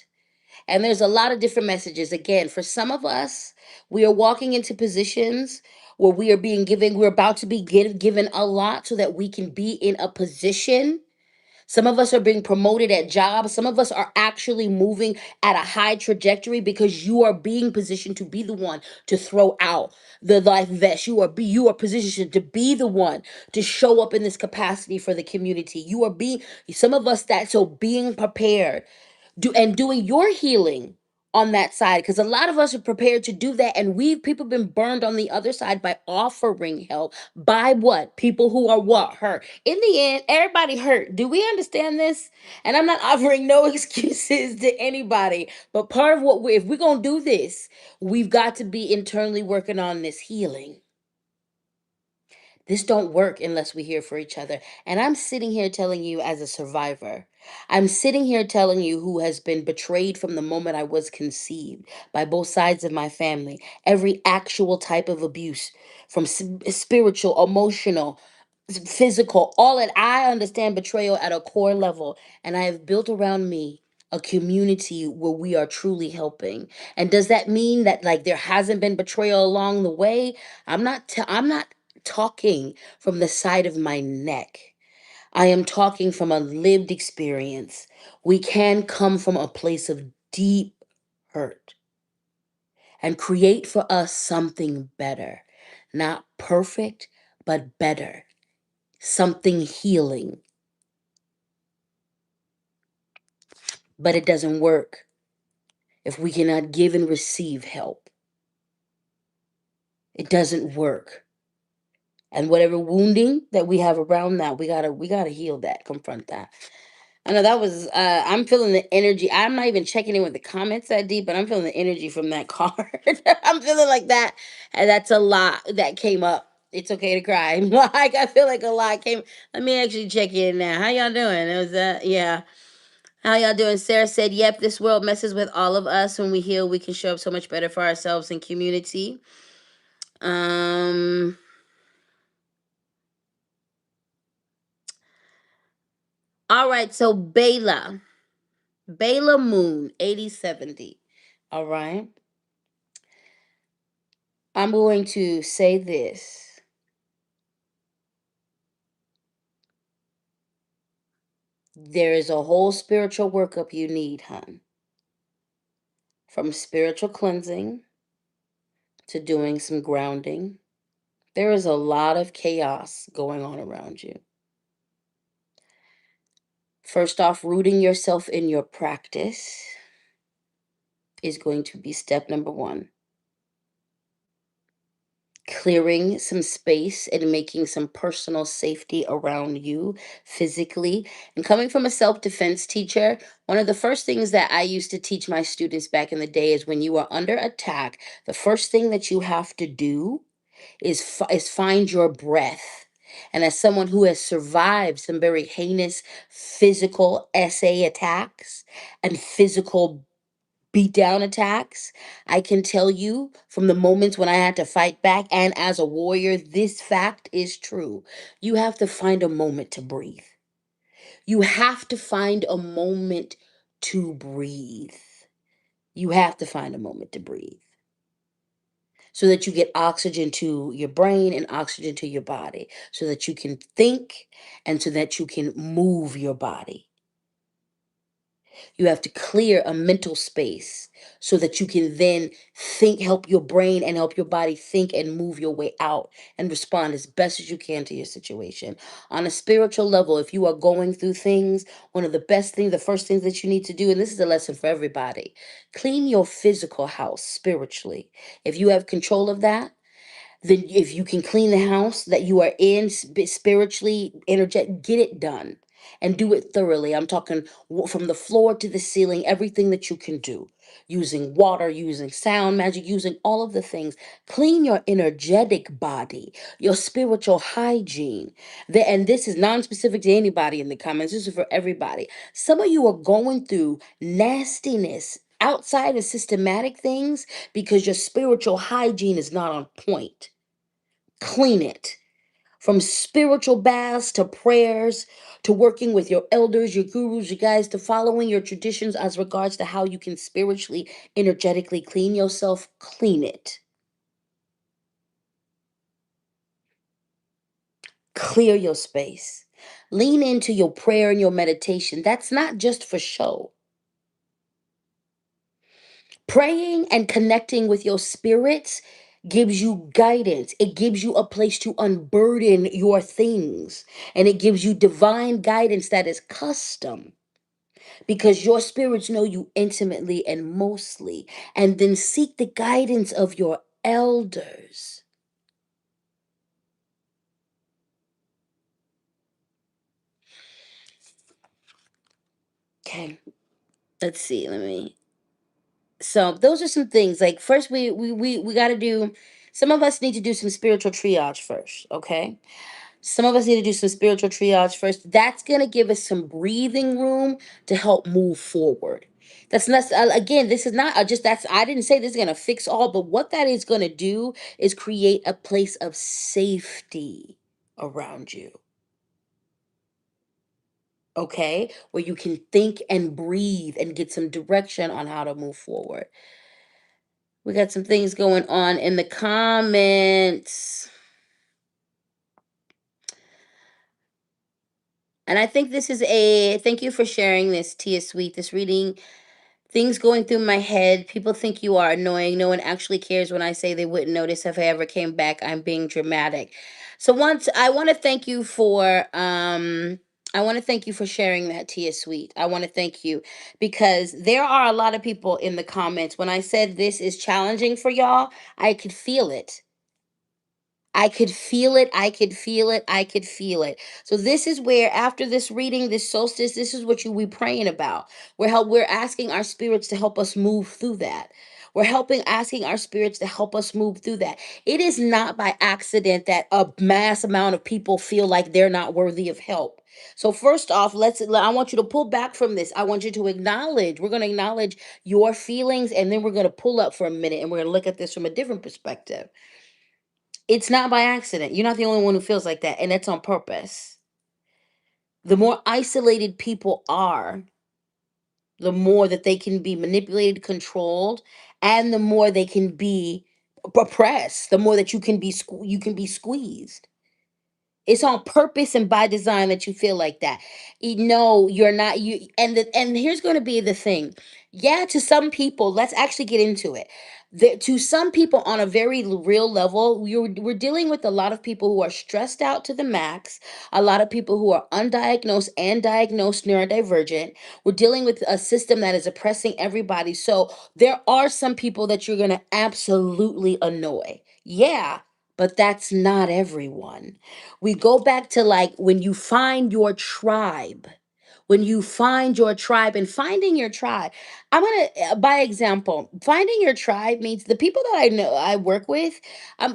And there's a lot of different messages. Again, for some of us, we are walking into positions where we are being given, we're about to be given a lot so that we can be in a position. Some of us are being promoted at jobs. Some of us are actually moving at a high trajectory because you are being positioned to be the one to throw out the life vest. You are positioned to be the one to show up in this capacity for the community. You are being some of us that so being prepared doing your healing on that side, because a lot of us are prepared to do that, and we've people been burned on the other side by offering help by what people who are what hurt. In the end, everybody hurt. Do we understand this? And I'm not offering no excuses to anybody, but part of what if we're gonna do this, we've got to be internally working on this healing. This don't work unless we hear for each other. And I'm sitting here telling you as a survivor. I'm sitting here telling you who has been betrayed from the moment I was conceived by both sides of my family. Every actual type of abuse, from spiritual, emotional, physical, all that. I understand betrayal at a core level. And I have built around me a community where we are truly helping. And does that mean that like there hasn't been betrayal along the way? I'm not talking from the side of my neck. I am talking from a lived experience. We can come from a place of deep hurt and create for us something better. Not perfect, but better. something healing, but it doesn't work if we cannot give and receive help. It doesn't work. And whatever wounding that we have around that, we gotta heal that, confront that. I know that was I'm feeling the energy. I'm not even checking in with the comments that deep, but I'm feeling the energy from that card. I'm feeling like that. And that's a lot that came up. It's okay to cry. Like I feel like a lot came. Let me actually check in now. How y'all doing? It was yeah. How y'all doing? Sarah said, "Yep, this world messes with all of us. When we heal, we can show up so much better for ourselves and community." Um all right, so Bela Moon, 8070. All right. I'm going to say this. There is a whole spiritual workup you need, hon. From spiritual cleansing to doing some grounding. There is a lot of chaos going on around you. First off, rooting yourself in your practice is going to be step number one. Clearing some space and making some personal safety around you physically. And coming from a self defense teacher, one of the first things that I used to teach my students back in the day is when you are under attack, the first thing that you have to do is find your breath. And as someone who has survived some very heinous physical essay attacks and physical beat down attacks, I can tell you from the moments when I had to fight back and as a warrior, this fact is true. You have to find a moment to breathe. You have to find a moment to breathe. You have to find a moment to breathe so that you get oxygen to your brain and oxygen to your body, so that you can think and so that you can move your body. You have to clear a mental space so that you can then think, help your brain and help your body think and move your way out and respond as best as you can to your situation. On a spiritual level, if you are going through things, one of the best things, the first things that you need to do, and this is a lesson for everybody, clean your physical house spiritually. If you have control of that, then if you can clean the house that you are in spiritually energetic, get it done and do it thoroughly. I'm talking from the floor to the ceiling, everything that you can do, using water, using sound magic, using all of the things. Clean your energetic body, your spiritual hygiene. And this is non-specific to anybody in the comments, this is for everybody. Some of you are going through nastiness outside of systematic things because your spiritual hygiene is not on point. Clean it. From spiritual baths to prayers to working with your elders, your gurus, your guides, to following your traditions as regards to how you can spiritually, energetically clean yourself, clean it. Clear your space. Lean into your prayer and your meditation. That's not just for show. Praying and connecting with your spirits gives you guidance. It gives you a place to unburden your things. And it gives you divine guidance that is custom because your spirits know you intimately and mostly. And then seek the guidance of your elders. Okay, let's see. Let me. So those are some things. Like first, we got to do. Some of us need to do some spiritual triage first. Okay. Some of us need to do some spiritual triage first. That's going to give us some breathing room to help move forward. That's not, again, this is not just that's, I didn't say this is going to fix all, but what that is going to do is create a place of safety around you. Okay. Where you can think and breathe and get some direction on how to move forward. We got some things going on in the comments. And I think this is thank you for sharing this, Tia Sweet. This reading, things going through my head. People think you are annoying. No one actually cares when I say they wouldn't notice if I ever came back. I'm being dramatic. So once I want to thank you for I want to thank you for sharing that, Tia Sweet. I want to thank you because there are a lot of people in the comments. When I said this is challenging for y'all, I could feel it. I could feel it. I could feel it. I could feel it. So this is where, after this reading, this solstice, this is what you we praying about. We're asking our spirits to help us move through that. We're helping asking our spirits to help us move through that. It is not by accident that a mass amount of people feel like they're not worthy of help. So first off, I want you to pull back from this. I want you to acknowledge. We're going to acknowledge your feelings, and then we're going to pull up for a minute and we're going to look at this from a different perspective. It's not by accident. You're not the only one who feels like that, and it's on purpose. The more isolated people are, the more that they can be manipulated, controlled, and the more they can be oppressed, the more that you can be squeezed. It's on purpose and by design that you feel like that. No, you're not. And here's going to be the thing. Yeah, to some people, let's actually get into it. To some people, on a very real level, we're dealing with a lot of people who are stressed out to the max, a lot of people who are undiagnosed and diagnosed neurodivergent. We're dealing with a system that is oppressing everybody. So there are some people that you're going to absolutely annoy. Yeah, but that's not everyone. We go back to, like, when you find your tribe. When you find your tribe, and finding your tribe, I'm gonna, by example, finding your tribe means the people that I know I work with.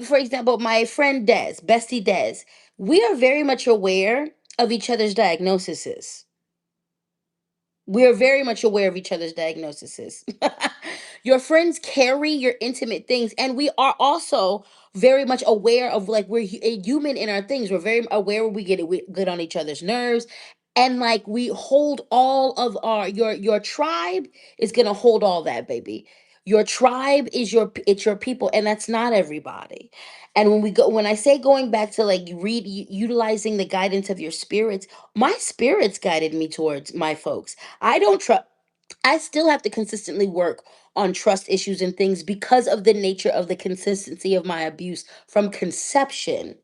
For example, my friend Des, Bestie Des, we are very much aware of each other's diagnoses. We are very much aware of each other's diagnoses. Your friends carry your intimate things, and we are also very much aware of, like, we're a human in our things. We're very aware when we get good on each other's nerves, and like we hold all of our your tribe is gonna hold all that, baby. Your tribe is it's your people, and that's not everybody. And when I say going back to, like, utilizing the guidance of your spirits, my spirits guided me towards my folks. I don't trust. I still have to consistently work on trust issues and things because of the nature of the consistency of my abuse from conception.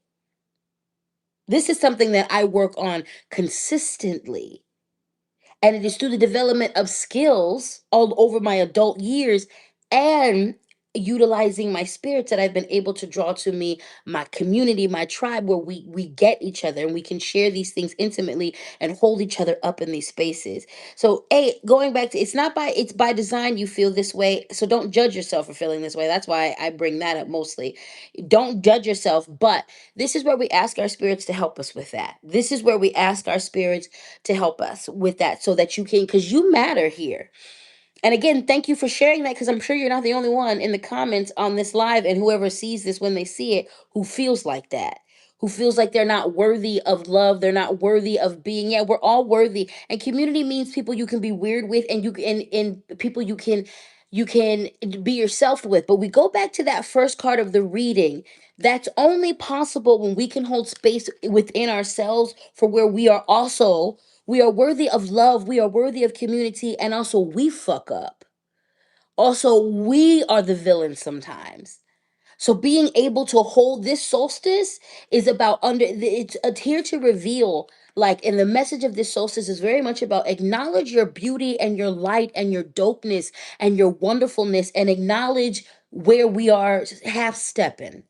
This is something that I work on consistently. And it is through the development of skills all over my adult years and utilizing my spirits that I've been able to draw to me my community, my tribe, where we get each other and we can share these things intimately and hold each other up in these spaces. So, going back to, it's by design you feel this way. So don't judge yourself for feeling this way. That's why I bring that up mostly. Don't judge yourself, but this is where we ask our spirits to help us with that. This is where we ask our spirits to help us with that, so that you can, because you matter here. And again, thank you for sharing that, because I'm sure you're not the only one in the comments on this live, and whoever sees this when they see it, who feels like that, who feels like they're not worthy of love, they're not worthy of being. Yeah, we're all worthy. And community means people you can be weird with, and and people you can be yourself with. But we go back to that first card of the reading. That's only possible when we can hold space within ourselves for where we are worthy of love, we are worthy of community, and also we fuck up. Also, we are the villains sometimes. So being able to hold this solstice is about it's here to reveal, like, and the message of this solstice is very much about acknowledge your beauty and your light and your dopeness and your wonderfulness, and acknowledge where we are half stepping.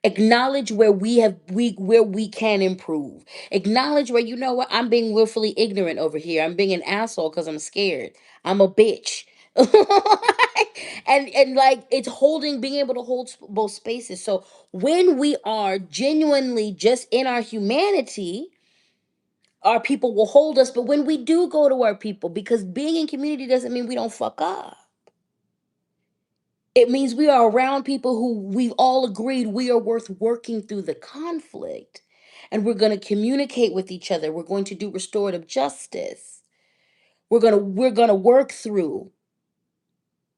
Acknowledge where where we can improve. Acknowledge where, you know what, I'm being willfully ignorant over here. I'm being an asshole because I'm scared. I'm a bitch. And like, it's holding, being able to hold both spaces. So when we are genuinely just in our humanity, our people will hold us. But when we do go to our people, because being in community doesn't mean we don't fuck up. It means we are around people who we've all agreed we are worth working through the conflict. And we're going to communicate with each other. We're going to do restorative justice. We're going to work through.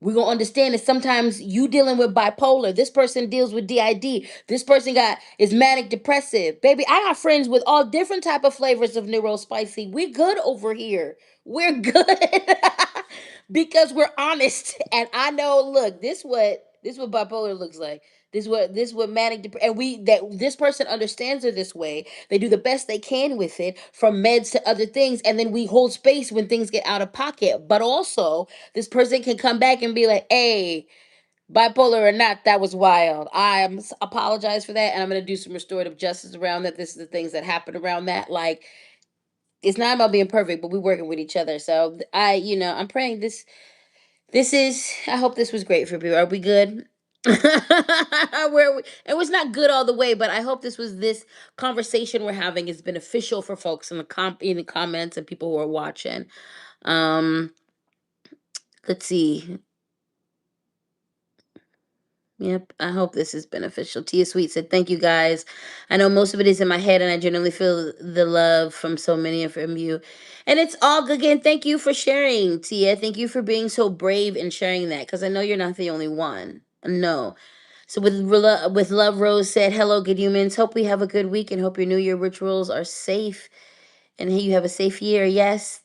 We're going to understand that sometimes you dealing with bipolar. This person deals with DID. This person is manic depressive. Baby, I got friends with all different type of flavors of neurospicy. We're good over here. We're good. Because we're honest. And I know, look, this what bipolar looks like. This what manic and we that this person understands her this way. They do the best they can with it, from meds to other things, and then we hold space when things get out of pocket. But also, this person can come back and be like, "Hey, bipolar or not, that was wild. Apologize for that, and I'm gonna do some restorative justice around that. This is the things that happen around that. Like, it's not about being perfect, but we're working with each other. So I'm praying this is. I hope this was great for people. Are we good? It was not good all the way, but I hope this conversation we're having is beneficial for folks in the comments and people who are watching. Um, let's see. Yep, I hope this is beneficial. Tia Sweet said, "Thank you guys. I know most of it is in my head, and I genuinely feel the love from so many and from you. And it's all good. Again, thank you for sharing, Tia. Thank you for being so brave and sharing that, because I know you're not the only one. No. So with love, Rose said, "Hello, good humans. Hope we have a good week and hope your New Year rituals are safe and hey, you have a safe year." Yes."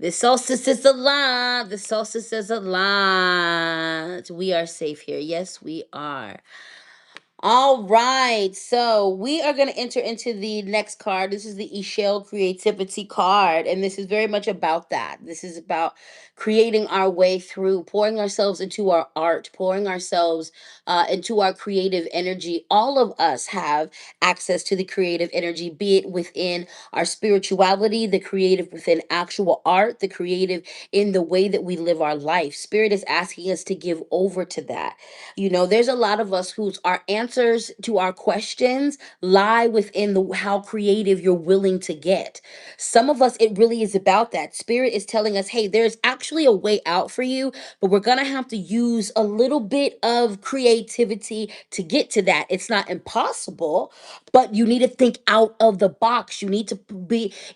The solstice is a lot. The solstice is a lot. We are safe here. Yes, we are. All right, so we are going to enter into the next card. This is the Ishel Creativity card, and this is very much about that. This is about creating our way through, pouring ourselves into our art, pouring ourselves into our creative energy. All of us have access to the creative energy, be it within our spirituality, the creative within actual art, the creative in the way that we live our life. Spirit is asking us to give over to that. There's a lot of us whose our answers to our questions lie within the how creative you're willing to get. Some of us, it really is about that. Spirit is telling us, hey, there's actually a way out for you, but we're gonna have to use a little bit of creativity to get to that. It's not impossible, but you need to think out of the box. You need to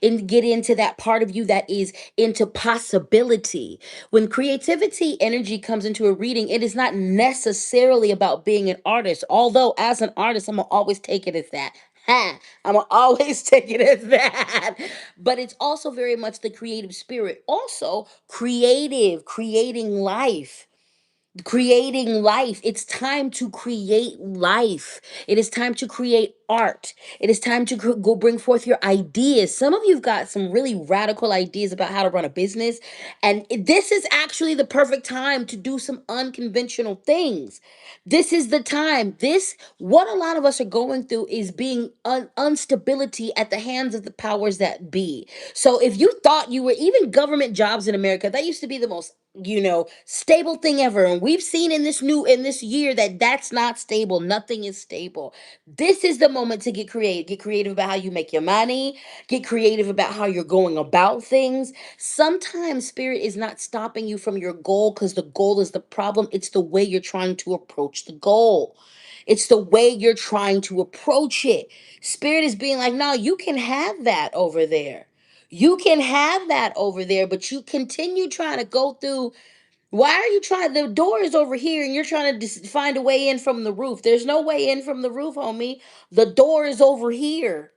get into that part of you that is into possibility. When creativity energy comes into a reading, it is not necessarily about being an artist. Although, as an artist, I'm gonna always take it as that. Ha! I'm gonna always take it as that. But it's also very much the creative spirit. Also, creating life. Creating life. It's time to create life. It is time to create art. It is time to go bring forth your ideas. Some of you've got some really radical ideas about how to run a business, and this is actually the perfect time to do some unconventional things. This is the time. This what a lot of us are going through is being instability at the hands of the powers that be. So if you thought you were even government jobs in America, that used to be the most stable thing ever, and we've seen in this year that that's not stable. Nothing is stable. This is the moment to get creative about how you make your money, get creative about how you're going about things. Sometimes spirit is not stopping you from your goal because the goal is the problem. It's the way you're trying to approach the goal. It's the way you're trying to approach it. Spirit is being like, no, you can have that over there. You can have that over there, but you continue trying to go through. Why are you trying? The door is over here and you're trying to find a way in from the roof. There's no way in from the roof, homie. The door is over here.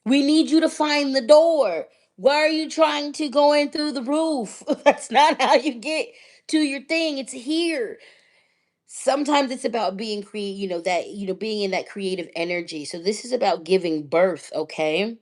We need you to find the door. Why are you trying to go in through the roof? That's not how you get to your thing. It's here. Sometimes it's about being being in that creative energy. So this is about giving birth, okay?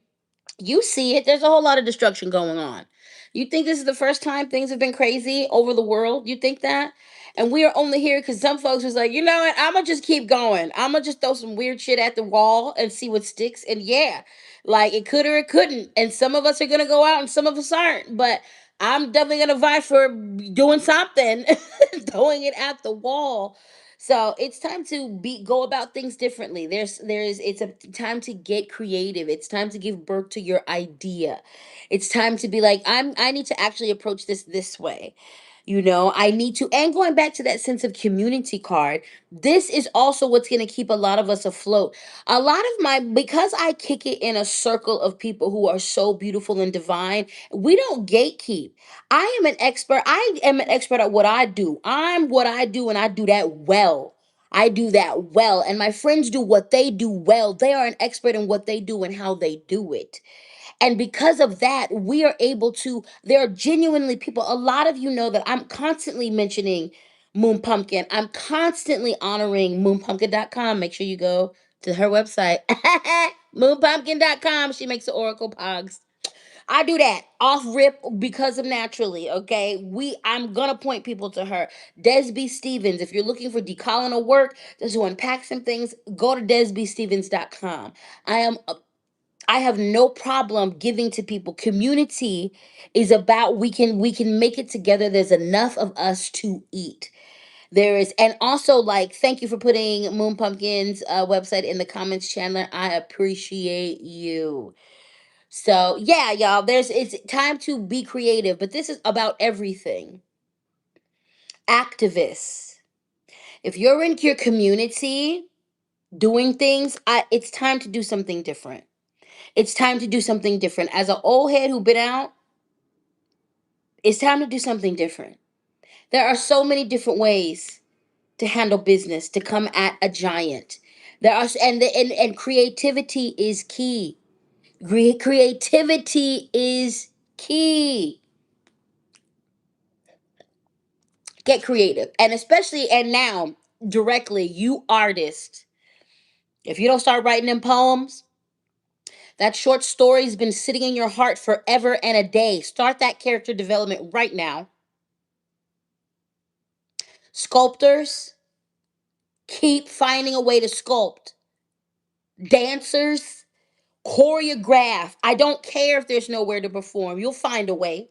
You see it. There's a whole lot of destruction going on. You think this is the first time things have been crazy over the world? You think that? And we are only here because some folks was like, you know what? I'm gonna just keep going. I'm gonna just throw some weird shit at the wall and see what sticks. And yeah, like it could or it couldn't. And some of us are gonna go out and some of us aren't. But I'm definitely gonna vie for doing something, throwing it at the wall. So it's time to go about things differently. It's a time to get creative. It's time to give birth to your idea. It's time to be like, I need to actually approach this way. I need to, and going back to that sense of community card, this is also what's going to keep a lot of us afloat. A lot of because I kick it in a circle of people who are so beautiful and divine, we don't gatekeep. I am an expert. I am an expert at what I do. I'm what I do, and I do that well. I do that well. And my friends do what they do well. They are an expert in what they do and how they do it. And because of that, we are able to, there are genuinely people, a lot of you know that I'm constantly mentioning Moon Pumpkin. I'm constantly honoring moonpumpkin.com. Make sure you go to her website, moonpumpkin.com. She makes the Oracle Pogs. I do that off rip because of naturally. Okay, I'm gonna point people to her, Desby Stevens. If you're looking for decolonial work, just to unpack some things, go to desbystevens.com. I am I have no problem giving to people. Community is about we can make it together. There's enough of us to eat. There is, and also like, thank you for putting Moon Pumpkin's website in the comments, Chandler. I appreciate you. So yeah, y'all, it's time to be creative, but this is about everything. Activists. If you're in your community doing things, it's time to do something different. It's time to do something different. As an old head who been out, it's time to do something different. There are so many different ways to handle business, to come at a giant. There are, and creativity is key. Creativity is key. Get creative. And especially, and now, directly, you artists, if you don't start writing them poems, that short story's been sitting in your heart forever and a day. Start that character development right now. Sculptors, keep finding a way to sculpt. Dancers, choreograph. I don't care if there's nowhere to perform. You'll find a way.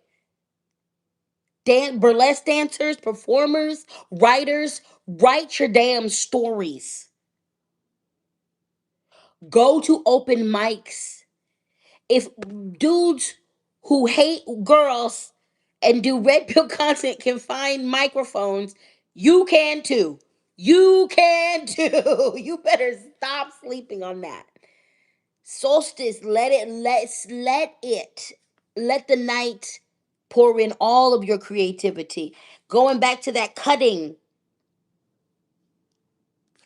Burlesque dancers, performers, writers, write your damn stories. Go to open mics. If dudes who hate girls and do red pill content can find microphones, you can too. You can too. You better stop sleeping on that. Solstice, let the night pour in all of your creativity. Going back to that cutting.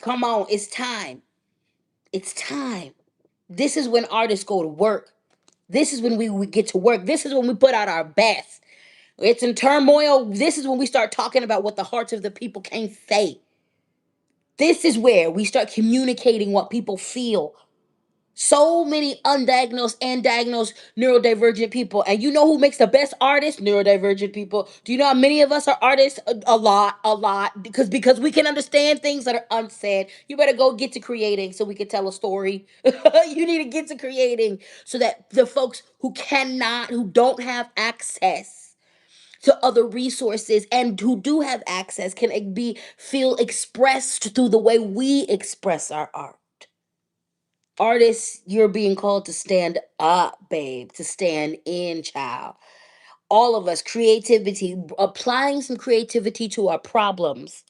Come on, it's time. It's time. This is when artists go to work. This is when we get to work. This is when we put out our best. It's in turmoil. This is when we start talking about what the hearts of the people can't say. This is where we start communicating what people feel. So many undiagnosed and diagnosed neurodivergent people. And you know who makes the best artists? Neurodivergent people. Do you know how many of us are artists? A lot, a lot. Because we can understand things that are unsaid. You better go get to creating so we can tell a story. You need to get to creating so that the folks who don't have access to other resources and who do have access can feel expressed through the way we express our art. Artists, you're being called to stand up, babe, to stand in, child. All of us, creativity, applying some creativity to our problems.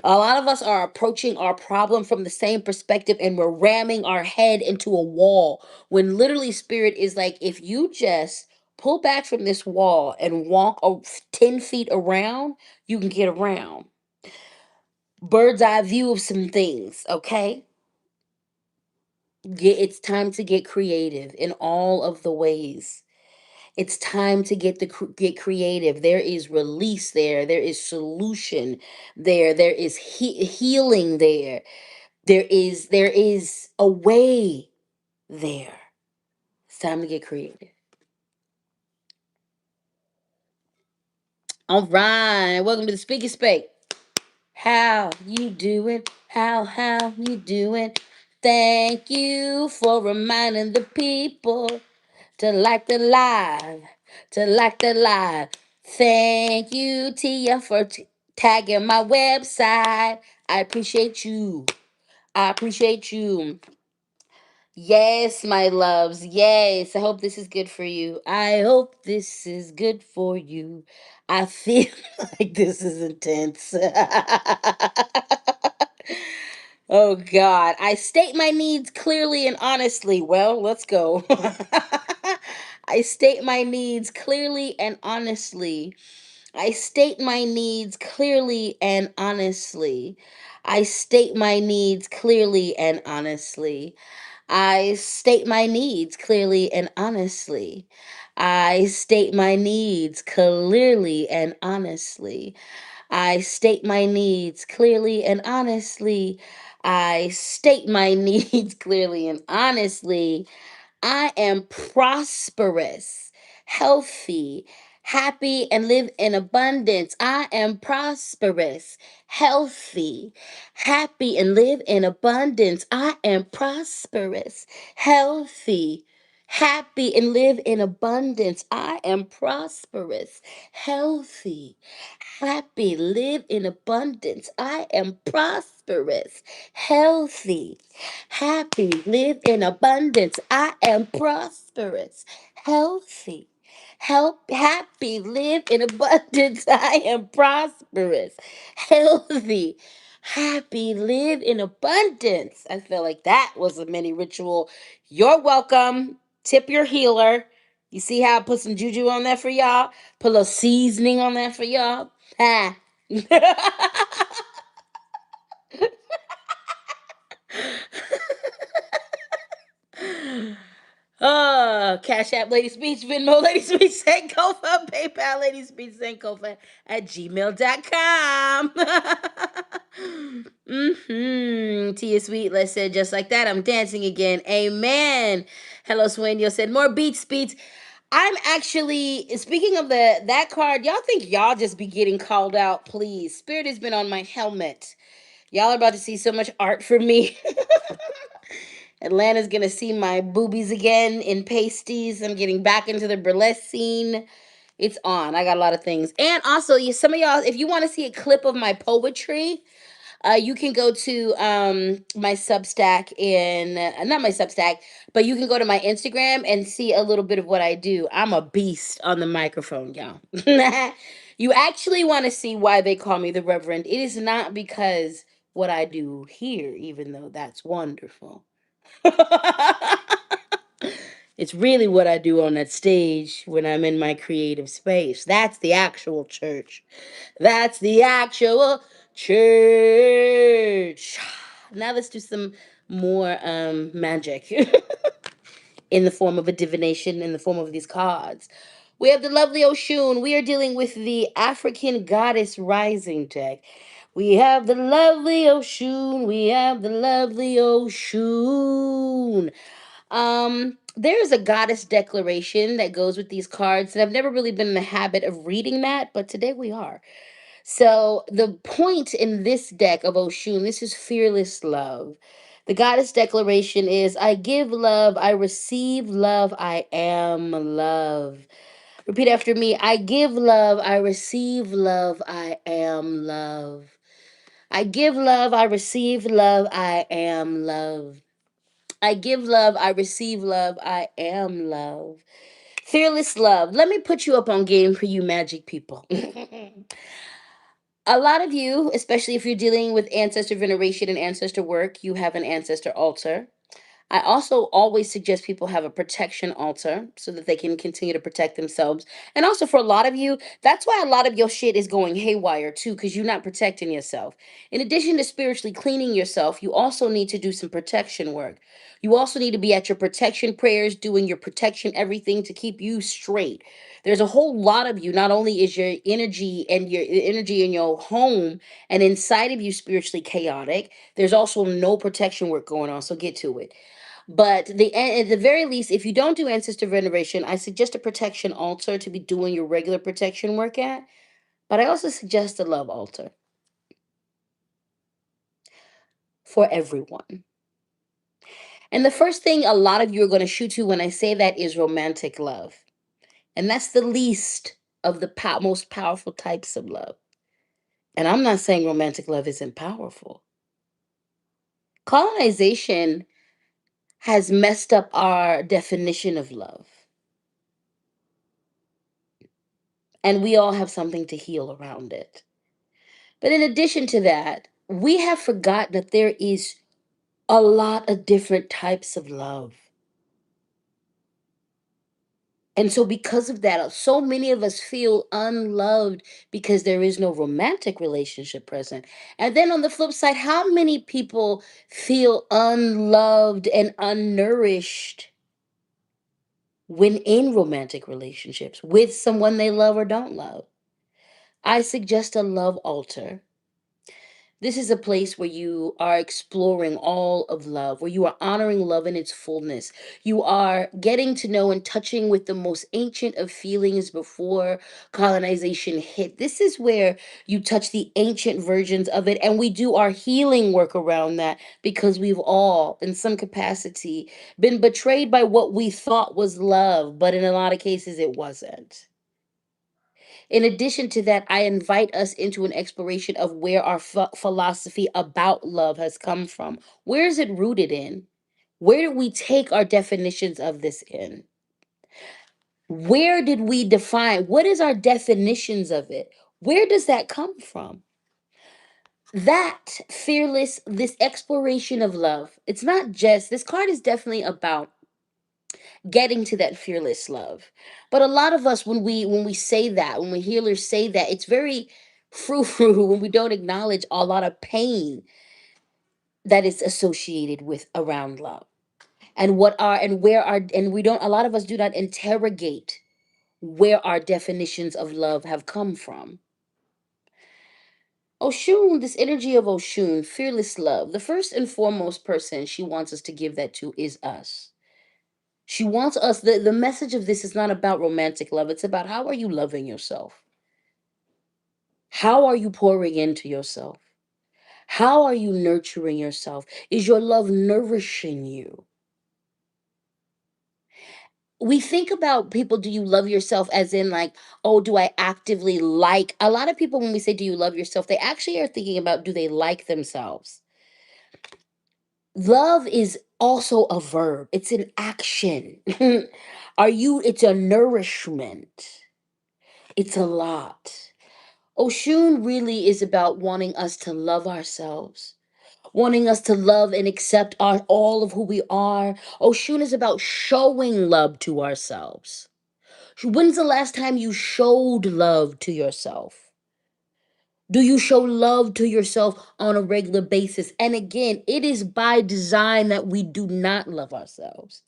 A lot of us are approaching our problem from the same perspective and we're ramming our head into a wall when literally spirit is like, if you just pull back from this wall and walk 10 feet around, you can get around. Bird's eye view of some things, okay? It's time to get creative in all of the ways. It's time to get creative. There is release there. There is solution there. There is healing there. There is a way there. It's time to get creative. All right. Welcome to the Speaky Space. How you doing? How you doing? Thank you for reminding the people to like the live, to like the live. Thank you, Tia, for tagging my website. I appreciate you. I appreciate you. Yes, my loves. Yes. I hope this is good for you. I hope this is good for you. I feel like this is intense. Oh God. I state my needs clearly and honestly. Well, let's go. I state my needs clearly and honestly. I state my needs clearly and honestly. I state my needs clearly and honestly. I state my needs clearly and honestly. I state my needs clearly and honestly. I state my needs clearly and honestly. I state my needs clearly and honestly. I am prosperous, healthy, happy, and live in abundance. I am prosperous, healthy, happy, and live in abundance. I am prosperous, healthy, happy, and live in abundance. I am prosperous, healthy, happy, live in abundance. I am prosperous, healthy, happy, live in abundance. I am prosperous, healthy, happy, live in abundance. I am prosperous, healthy, happy, live in abundance. I feel like that was a mini ritual. You're welcome. Tip your healer. You see how I put some juju on that for y'all? Put a little seasoning on that for y'all. Ah. Cash App Lady Speech, Venmo Lady Speech, Sankofa, PayPal Lady Speech, Sankofa at gmail.com. Tia Sweet, let's say just like that. I'm dancing again. Amen. Hello, Swain. Said more beats, beats. I'm actually speaking of that card. Y'all think y'all just be getting called out, please. Spirit has been on my helmet. Y'all are about to see so much art from me. Atlanta's gonna see my boobies again in pasties. I'm getting back into the burlesque scene. It's on. I got a lot of things. And also, some of y'all, if you want to see a clip of my poetry, you can go to my Substack in not my Substack, but you can go to my Instagram and see a little bit of what I do. I'm a beast on the microphone, y'all. You actually want to see why they call me the Reverend. It is not because what I do here, even though that's wonderful. It's really what I do on that stage when I'm in my creative space. That's the actual church. That's the actual church. Now let's do some more magic in the form of a divination, in the form of these cards. We have the lovely Oshun. We are dealing with the African Goddess Rising deck. We have the lovely Oshun. We have the lovely Oshun. There's a goddess declaration that goes with these cards, and I've never really been in the habit of reading that, but today we are. So the point in this deck of Oshun, this is fearless love. The goddess declaration is I give love, I receive love, I am love. Repeat after me. I give love, I receive love, I am love. I give love, I receive love, I am love. I give love, I receive love, I am love. Fearless love. Let me put you up on game for you magic people. A lot of you, especially if you're dealing with ancestor veneration and ancestor work, you have an ancestor altar. I also always suggest people have a protection altar so that they can continue to protect themselves. And also for a lot of you, that's why a lot of your shit is going haywire too, because you're not protecting yourself. In addition to spiritually cleaning yourself, you also need to do some protection work. You also need to be at your protection prayers, doing your protection everything to keep you straight. There's a whole lot of you. Not only is your energy in your home and inside of you spiritually chaotic, there's also no protection work going on. So get to it. But at the very least, if you don't do ancestor veneration, I suggest a protection altar to be doing your regular protection work at. But I also suggest a love altar for everyone. And the first thing a lot of you are going to shoot to when I say that is romantic love. And that's the least of the most powerful types of love. And I'm not saying romantic love isn't powerful. Colonization has messed up our definition of love. And we all have something to heal around it. But in addition to that, we have forgotten that there is a lot of different types of love. And so, because of that, so many of us feel unloved because there is no romantic relationship present. And then on the flip side, how many people feel unloved and unnourished when in romantic relationships with someone they love or don't love? I suggest a love altar. This is a place where you are exploring all of love, where you are honoring love in its fullness. You are getting to know and touching with the most ancient of feelings before colonization hit. This is where you touch the ancient versions of it, and we do our healing work around that because we've all, in some capacity, been betrayed by what we thought was love, but in a lot of cases, it wasn't. In addition to that, I invite us into an exploration of where our philosophy about love has come from. Where is it rooted in? Where did we take our definitions of this in? Where did we define? What is our definitions of it? Where does that come from? That fearless, this exploration of love, it's not just, this card is definitely about getting to that fearless love. But a lot of us, when we say that, when we healers say that, it's very frou-frou when we don't acknowledge a lot of pain that is associated with around love. And what are and where are and we don't, a lot of us do not interrogate where our definitions of love have come from. Oshun, this energy of Oshun, fearless love, the first and foremost person she wants us to give that to is us. She wants us, the message of this is not about romantic love. It's about how are you loving yourself? How are you pouring into yourself? How are you nurturing yourself? Is your love nourishing you? We think about people, do you love yourself as in like, oh, do I actively like? A lot of people, when we say, do you love yourself, they actually are thinking about, do they like themselves? Love is also a verb, it's an action. It's a nourishment. It's a lot. Oshun really is about wanting us to love ourselves, wanting us to love and accept all of who we are. Oshun is about showing love to ourselves. When's the last time you showed love to yourself? Do you show love to yourself on a regular basis? And again, it is by design that we do not love ourselves.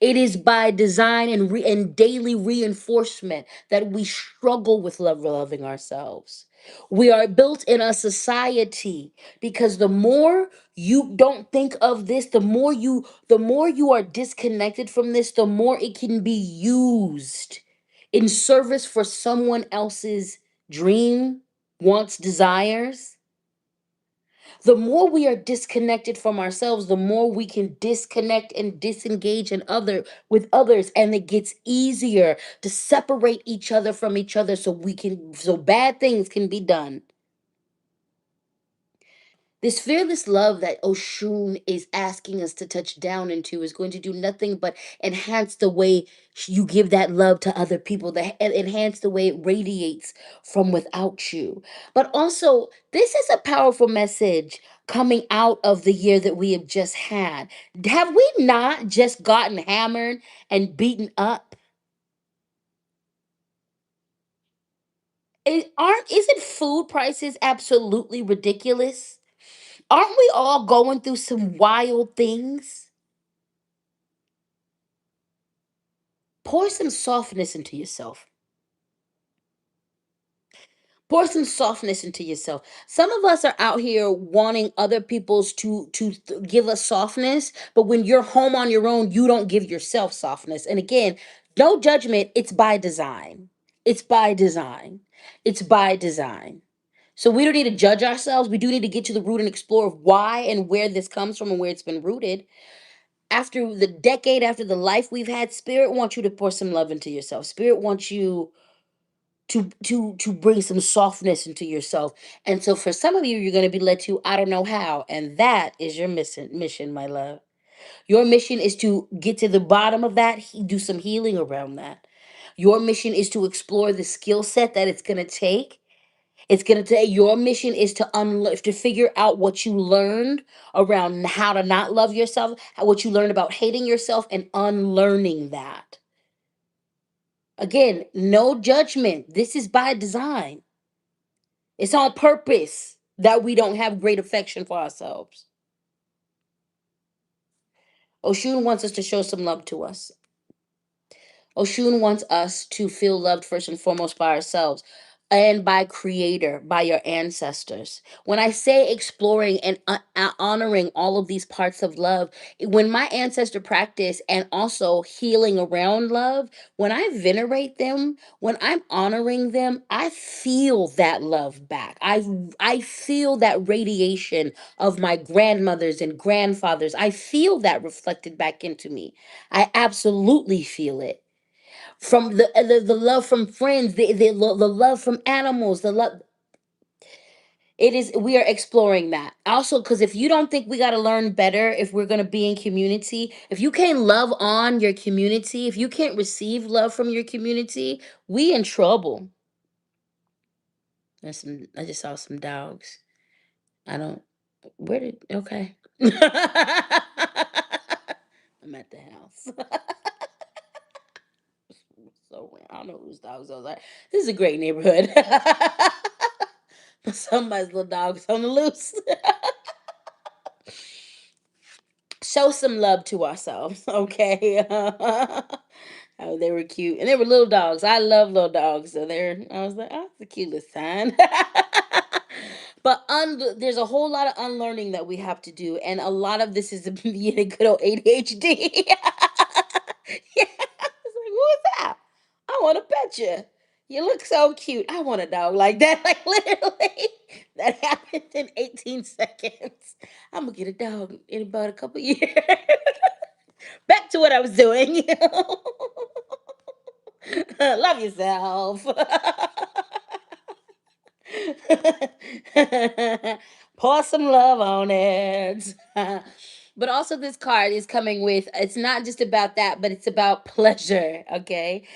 It is by design and daily reinforcement that we struggle with loving ourselves. We are built in a society because the more you don't think of this, the more you are disconnected from this, the more it can be used in service for someone else's dream, wants, desires. The more we are disconnected from ourselves, the more we can disconnect and disengage with others, and it gets easier to separate each other from each other so bad things can be done. This fearless love that Oshun is asking us to touch down into is going to do nothing but enhance the way you give that love to other people, that enhance the way it radiates from without you. But also, this is a powerful message coming out of the year that we have just had. Have we not just gotten hammered and beaten up? Isn't food prices absolutely ridiculous? Aren't we all going through some wild things? Pour some softness into yourself. Pour some softness into yourself. Some of us are out here wanting other people's give us softness, but when you're home on your own, you don't give yourself softness. And again, no judgment, it's by design. It's by design. It's by design. So we don't need to judge ourselves. We do need to get to the root and explore why and where this comes from and where it's been rooted. After the decade, after the life we've had, spirit wants you to pour some love into yourself. Spirit wants you to bring some softness into yourself. And so for some of you, you're going to be led to, I don't know how, and that is your mission, my love. Your mission is to get to the bottom of that, do some healing around that. Your mission is to explore the skill set that it's going to take. It's going to take, your mission is to figure out what you learned around how to not love yourself, what you learned about hating yourself, and unlearning that. Again, no judgment. This is by design. It's on purpose that we don't have great affection for ourselves. Oshun wants us to show some love to us. Oshun wants us to feel loved first and foremost by ourselves. and by creator, by your ancestors. When I say exploring and honoring all of these parts of love, when my ancestor practice and also healing around love, when I venerate them, when I'm honoring them, I feel that love back. I feel that radiation of my grandmothers and grandfathers. I feel that reflected back into me. I absolutely feel it from the love from friends, the love from animals, the love. It is, we are exploring that also, because if you don't think we got to learn better, if we're going to be in community, if you can't love on your community, if you can't receive love from your community, we in trouble. There's some, I just saw some dogs. I don't, where did, okay. I'm at the house. So I don't know whose dogs those are. This is a great neighborhood. But somebody's little dog's on the loose. Show some love to ourselves, okay? Oh, they were cute, and they were little dogs. I love little dogs, so they're. I was like, oh, that's the cutest sign. But there's a whole lot of unlearning that we have to do, and a lot of this is being a good old ADHD. Yeah, it's like, who is that? I want to pet you. You look so cute. I want a dog like that. Like literally, that happened in 18 seconds. I'm gonna get a dog in about a couple years. Back to what I was doing. Love yourself. Pour some love on it. But also, this card is coming with, it's not just about that, but it's about pleasure, okay?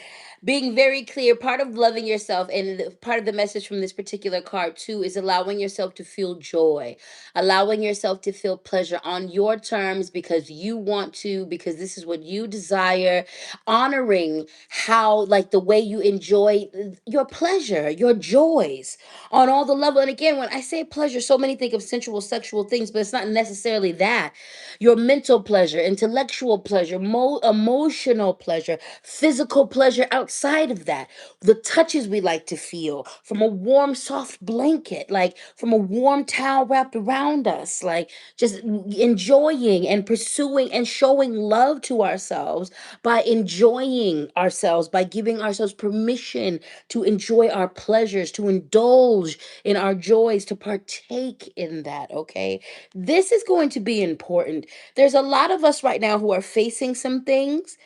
Being very clear, part of loving yourself, and part of the message from this particular card too, is allowing yourself to feel joy, allowing yourself to feel pleasure on your terms, because you want to, because this is what you desire, honoring how, like, the way you enjoy your pleasure, your joys on all the level. And again, when I say pleasure, so many think of sensual sexual things, but it's not necessarily that. Your mental pleasure, intellectual pleasure, emotional pleasure, physical pleasure outside of that, the touches we like to feel from a warm soft blanket, like from a warm towel wrapped around us, like just enjoying and pursuing and showing love to ourselves by enjoying ourselves, by giving ourselves permission to enjoy our pleasures, to indulge in our joys, to partake in that. Okay, this is going to be important. There's a lot of us right now who are facing some things.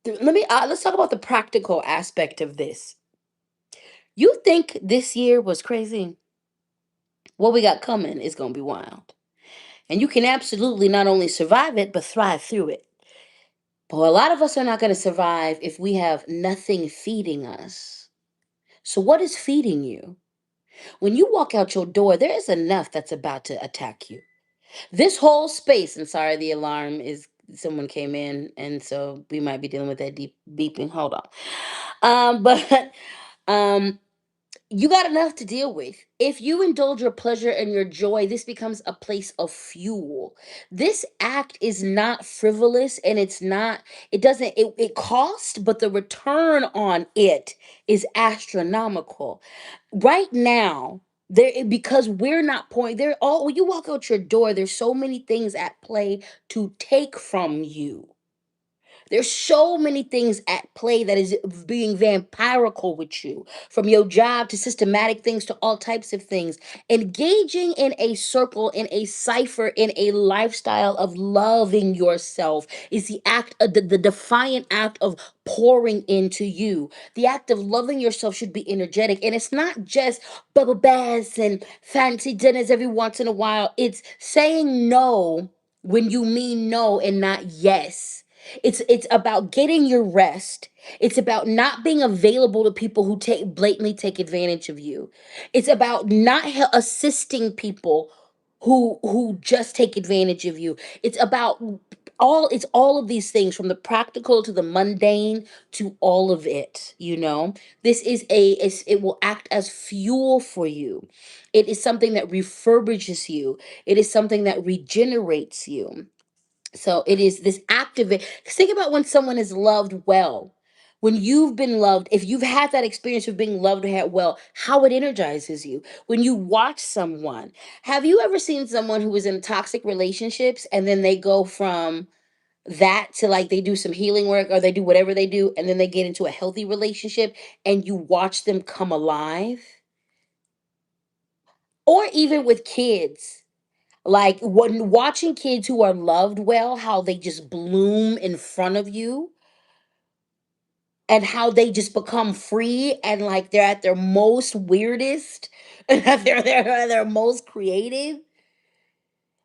Let's talk about the practical aspect of this. You think this year was crazy? What we got coming is going to be wild. And you can absolutely not only survive it, but thrive through it. But a lot of us are not going to survive if we have nothing feeding us. So, what is feeding you? When you walk out your door, there is enough that's about to attack you. This whole space, and sorry, the alarm is, someone came in, and so we might be dealing with that deep beeping. Hold on. But um you got enough to deal with. If you indulge your pleasure and your joy, this becomes a place of fuel. This act is not frivolous, and it's not, it doesn't, it costs, but the return on it is astronomical. Right now, because we're not point there all, when you walk out your door, there's so many things at play to take from you. There's so many things at play that is being vampirical with you, from your job to systematic things to all types of things. Engaging in a circle, in a cipher, in a lifestyle of loving yourself is the act of the defiant act of pouring into you. The act of loving yourself should be energetic. And it's not just bubble baths and fancy dinners every once in a while. It's saying no when you mean no and not yes. It's about getting your rest. It's about not being available to people who blatantly take advantage of you. It's about not assisting people who just take advantage of you. It's about all of these things, from the practical to the mundane to all of it. This is it will act as fuel for you. It is something that refurbishes you. It is something that regenerates you. So it is this activate. Think about when someone is loved well. When you've been loved, if you've had that experience of being loved well, how it energizes you. When you watch someone, have you ever seen someone who was in toxic relationships and then they go from that to like they do some healing work or they do whatever they do and then they get into a healthy relationship and you watch them come alive? Or even with kids, like when watching kids who are loved well, how they just bloom in front of you and how they just become free and like they're at their most weirdest and they're their most creative.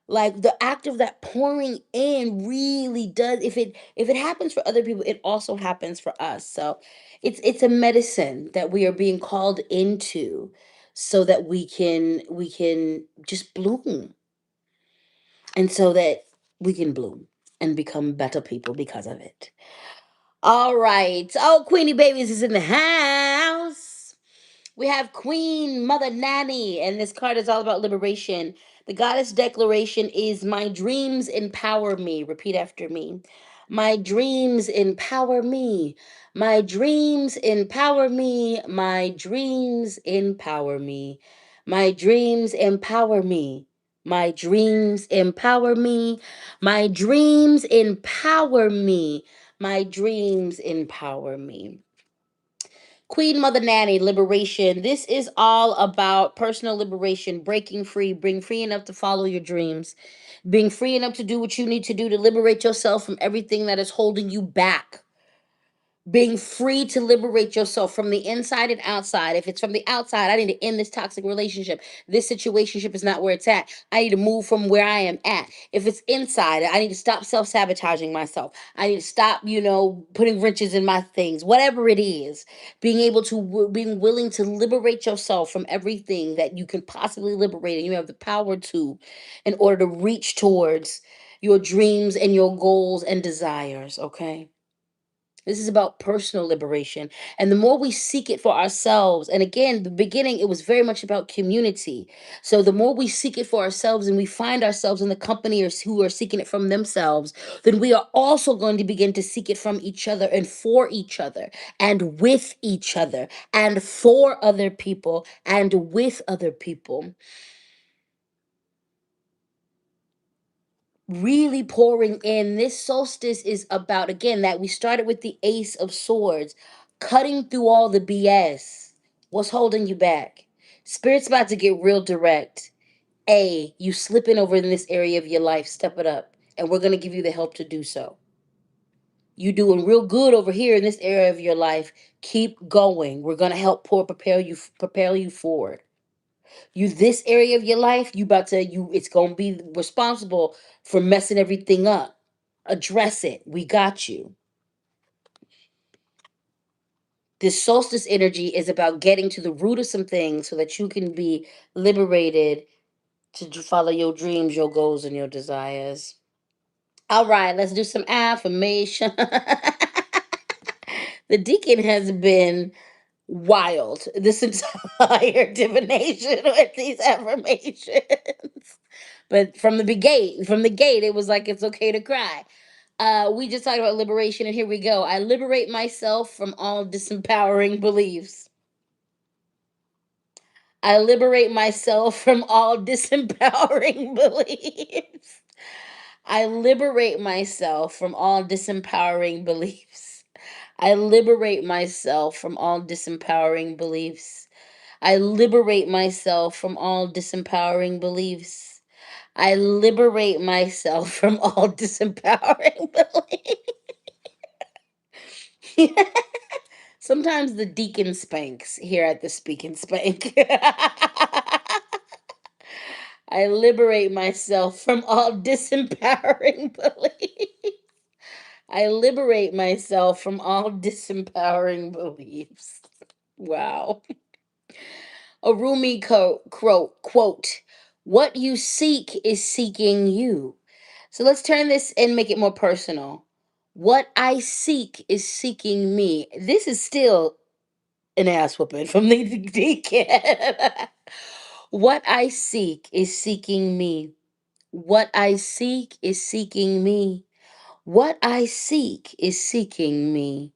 Like the act of that pouring in really does, if it happens for other people, it also happens for us. So it's a medicine that we are being called into so that we can just bloom, and so that we can bloom and become better people because of it. All right. Oh, Queenie Babies is in the house. We have Queen Mother Nanny, and this card is all about liberation. The goddess declaration is my dreams empower me. Repeat after me. My dreams empower me. My dreams empower me. My dreams empower me. My dreams empower me. My dreams empower me. My dreams empower me. My dreams empower me. Queen Mother Nanny, liberation. This is all about personal liberation, breaking free, being free enough to follow your dreams, being free enough to do what you need to do to liberate yourself from everything that is holding you back, being free to liberate yourself from the inside and outside. If it's from the outside, I need to end this toxic relationship. This situationship is not where it's at. I need to move from where I am at. If it's inside, I need to stop self-sabotaging myself. I need to stop, putting wrenches in my things. Whatever it is, being willing to liberate yourself from everything that you can possibly liberate and you have the power to, in order to reach towards your dreams and your goals and desires, okay? This is about personal liberation. And the more we seek it for ourselves, and again, the beginning, it was very much about community. So the more we seek it for ourselves and we find ourselves in the company or who are seeking it from themselves, then we are also going to begin to seek it from each other and for each other and with each other and for other people and with other people. Really pouring in. This solstice is about, again, that we started with the Ace of Swords, cutting through all the BS. What's holding you back? Spirit's about to get real direct. You slipping over in this area of your life, step it up. And we're going to give you the help to do so. You doing real good over here in this area of your life. Keep going. We're going to help prepare you forward. You, this area of your life, you about to you it's gonna be responsible for messing everything up. Address it. We got you. This solstice energy is about getting to the root of some things so that you can be liberated to follow your dreams, your goals, and your desires. All right, let's do some affirmation. The deacon has been wild this entire divination with these affirmations. But from the gate, it was like it's okay to cry. We just talked about liberation, and here we go. I liberate myself from all disempowering beliefs. I liberate myself from all disempowering beliefs. I liberate myself from all disempowering beliefs. I liberate myself from all disempowering beliefs. I liberate myself from all disempowering beliefs. I liberate myself from all disempowering beliefs. Sometimes the deacon spanks here at the Speak and Spank. I liberate myself from all disempowering beliefs. I liberate myself from all disempowering beliefs. Wow. A Rumi quote, what you seek is seeking you. So let's turn this and make it more personal. What I seek is seeking me. This is still an ass whooping from the deacon. What I seek is seeking me. What I seek is seeking me. What I seek is seeking me.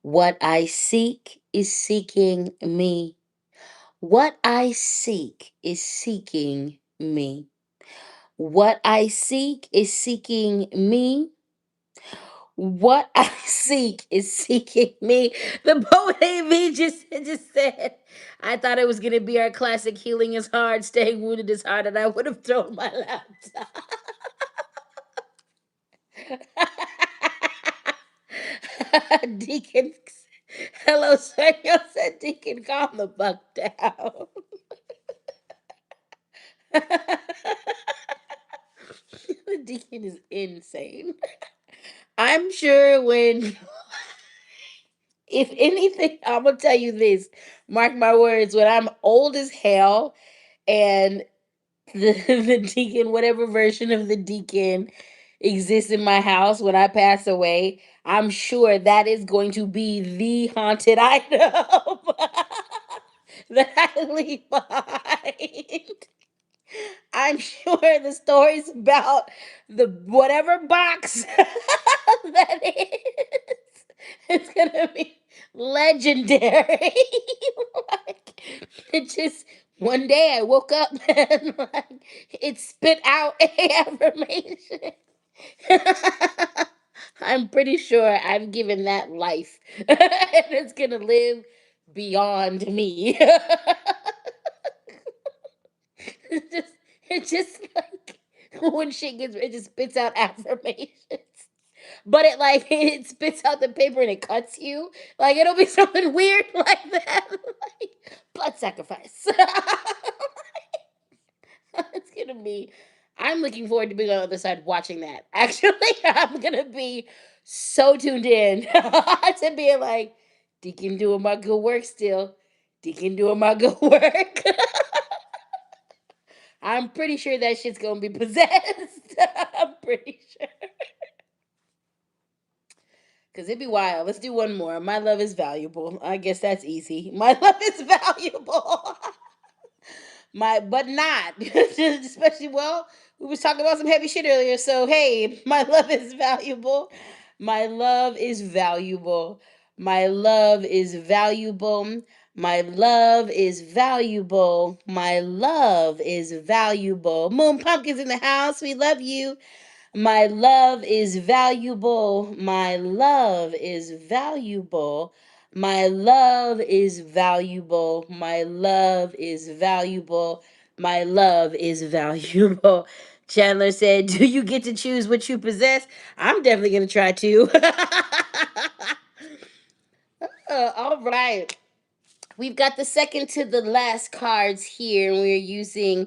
What I seek is seeking me. What I seek is seeking me. What I seek is seeking me. What I seek is seeking me. The poet in me just said, I thought it was gonna be our classic healing is hard, staying wounded is hard, and I would have thrown my laptop. Deacon, hello, sir. You said Deacon, calm the fuck down. The Deacon is insane. I'm sure when, if anything, I'm gonna tell you this. Mark my words. When I'm old as hell, and the Deacon, whatever version of the Deacon exists in my house when I pass away, I'm sure that is going to be the haunted item that I leave behind. I'm sure the stories about the whatever box that is, it's gonna be legendary. Like, it just one day I woke up and like it spit out a affirmation. I'm pretty sure I've given that life, and it's gonna live beyond me. Just it's just like when shit gets it just spits out affirmations. But it like it spits out the paper and it cuts you. Like it'll be something weird like that. Like blood sacrifice. It's gonna be I'm looking forward to being on the other side watching that. Actually, I'm gonna be so tuned in to being like, Deacon doing my good work still. Deacon doing my good work. I'm pretty sure that shit's gonna be possessed. I'm pretty sure. Cause it'd be wild. Let's do one more. My love is valuable. I guess that's easy. My love is valuable. My but not. Especially well, we was talking about some heavy shit earlier. So hey, my love is valuable. My love is valuable. My love is valuable. My love is valuable. My love is valuable. Moon Pumpkins in the house. We love you. My love is valuable. My love is valuable. My love is valuable. My love is valuable. My love is valuable. Chandler said, do you get to choose what you possess? I'm definitely going to try to. All right. We've got the second to the last cards here, and we're using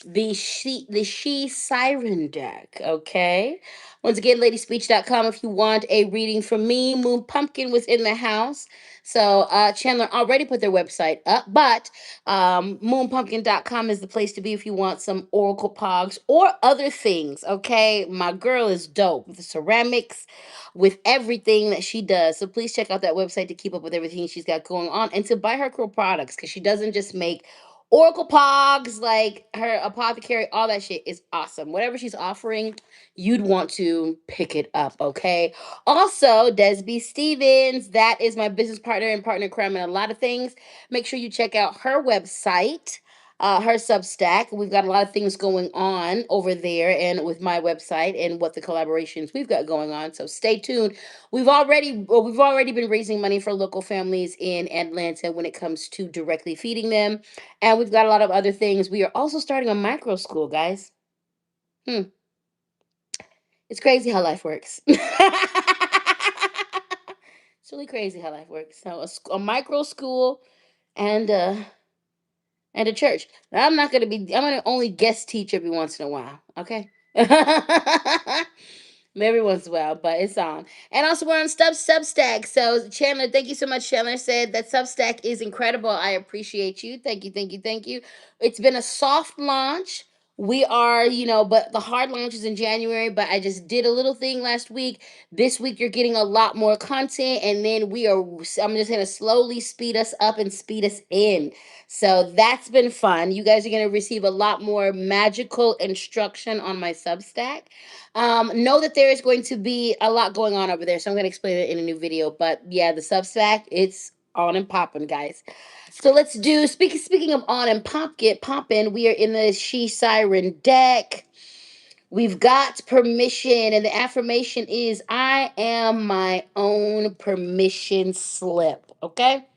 the she siren deck. Okay. Once again, ladyspeech.com if you want a reading from me. Moon Pumpkin was in the house. So Chandler already put their website up, but moonpumpkin.com is the place to be if you want some oracle pogs or other things. Okay. My girl is dope with the ceramics, with everything that she does. So please check out that website to keep up with everything she's got going on and to buy her cool products because she doesn't just make Oracle Pogs, like her apothecary, all that shit is awesome. Whatever she's offering, you'd want to pick it up, okay? Also, Desby Stevens, that is my business partner and partner in crime in a lot of things. Make sure you check out her website, her Substack. We've got a lot of things going on over there and with my website and what the collaborations we've got going on. So stay tuned. We've already been raising money for local families in Atlanta when it comes to directly feeding them, and we've got a lot of other things. We are also starting a micro school, guys. Hmm. It's crazy how life works. It's really crazy how life works. So a micro school and and a church. Now, I'm gonna only guest teach every once in a while. Okay. Every once in a while, but it's on. And also we're on Substack. So Chandler, thank you so much. Chandler said that Substack is incredible. I appreciate you. Thank you, thank you, thank you. It's been a soft launch. We are, but the hard launch is in January, but I just did a little thing last week. This week you're getting a lot more content, and then I'm just going to slowly speed us up and speed us in. So that's been fun. You guys are going to receive a lot more magical instruction on my Substack. Know that there is going to be a lot going on over there, so I'm going to explain it in a new video. But yeah, the Substack, it's on and popping, guys. So let's do speaking of on and get popping. We are in the She Siren deck. We've got permission, and the affirmation is I am my own permission slip. Okay?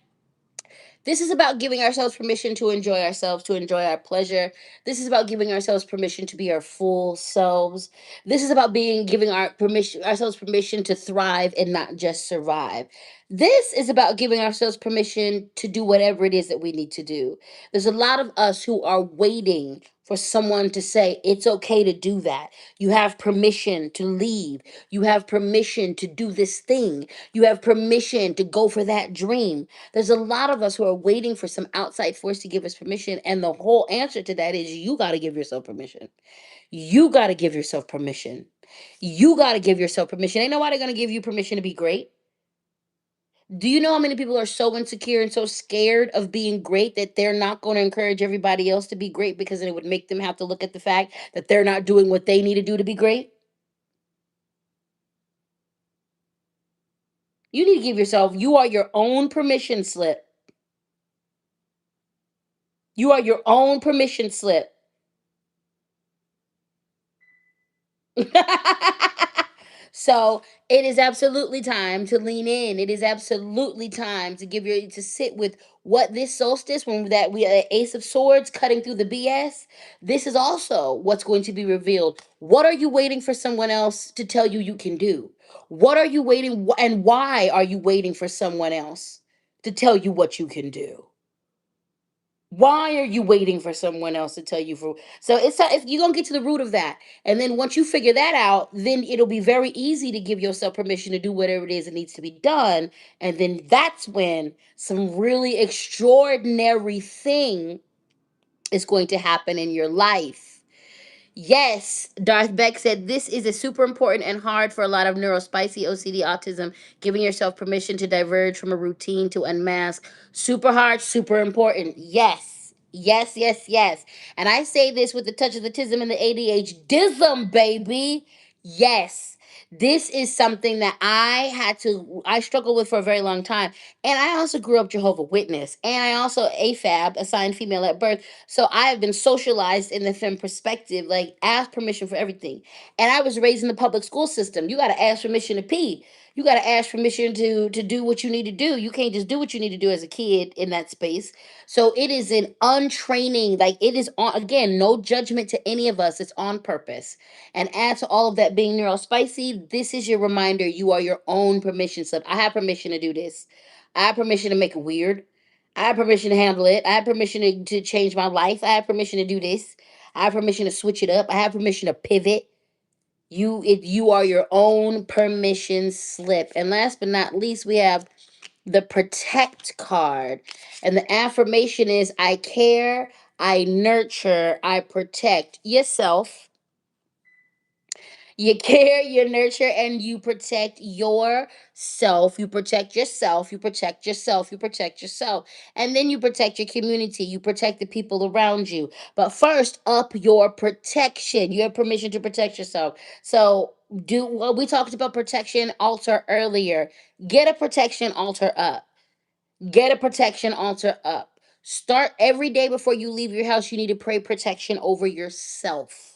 This is about giving ourselves permission to enjoy ourselves, to enjoy our pleasure. This is about giving ourselves permission to be our full selves. This is about giving ourselves permission to thrive and not just survive. This is about giving ourselves permission to do whatever it is that we need to do. There's a lot of us who are waiting for someone to say it's okay to do that. You have permission to leave. You have permission to do this thing. You have permission to go for that dream. There's a lot of us who are waiting for some outside force to give us permission. And the whole answer to that is you got to give yourself permission. You got to give yourself permission. You got to give yourself permission. Ain't nobody going to give you permission to be great. Do you know how many people are so insecure and so scared of being great that they're not going to encourage everybody else to be great because it would make them have to look at the fact that they're not doing what they need to do to be great? You need to give yourself, you are your own permission slip. You are your own permission slip. So it is absolutely time to lean in. It is absolutely time to to sit with what this solstice, when that we Ace of Swords cutting through the BS. This is also what's going to be revealed. What are you waiting for someone else to tell you can do? What are you waiting, and why are you waiting for someone else to tell you what you can do? Why are you waiting for someone else to tell you? So if you're gonna get to the root of that, and then once you figure that out, then it'll be very easy to give yourself permission to do whatever it is that needs to be done. And then that's when some really extraordinary thing is going to happen in your life. Yes, Darth Beck said this is a super important and hard for a lot of neurospicy OCD autism. Giving yourself permission to diverge from a routine to unmask. Super hard, super important. Yes. Yes, yes, yes. And I say this with the touch of the tism and the ADHDism, baby. Yes. This is something that I struggled with for a very long time. And I also grew up Jehovah Witness. And I also AFAB, assigned female at birth. So I have been socialized in the femme perspective, like ask permission for everything. And I was raised in the public school system. You got to ask permission to pee. You got to ask permission to do what you need to do. You can't just do what you need to do as a kid in that space. So it is an untraining, like it is on, again, no judgment to any of us. It's on purpose. And add to all of that being neurospicy, this is your reminder you are your own permission slip. I have permission to do this. I have permission to make it weird. I have permission to handle it. I have permission to change my life. I have permission to do this. I have permission to switch it up. I have permission to pivot. You are your own permission slip. And last but not least, we have the protect card. And the affirmation is I care, I nurture, I protect yourself. You care, you nurture, and you protect yourself. You protect yourself. You protect yourself. You protect yourself. And then you protect your community. You protect the people around you. But first, up your protection. You have permission to protect yourself. So, do well, we talked about protection altar earlier. Get a protection altar up. Get a protection altar up. Start every day before you leave your house. You need to pray protection over yourself.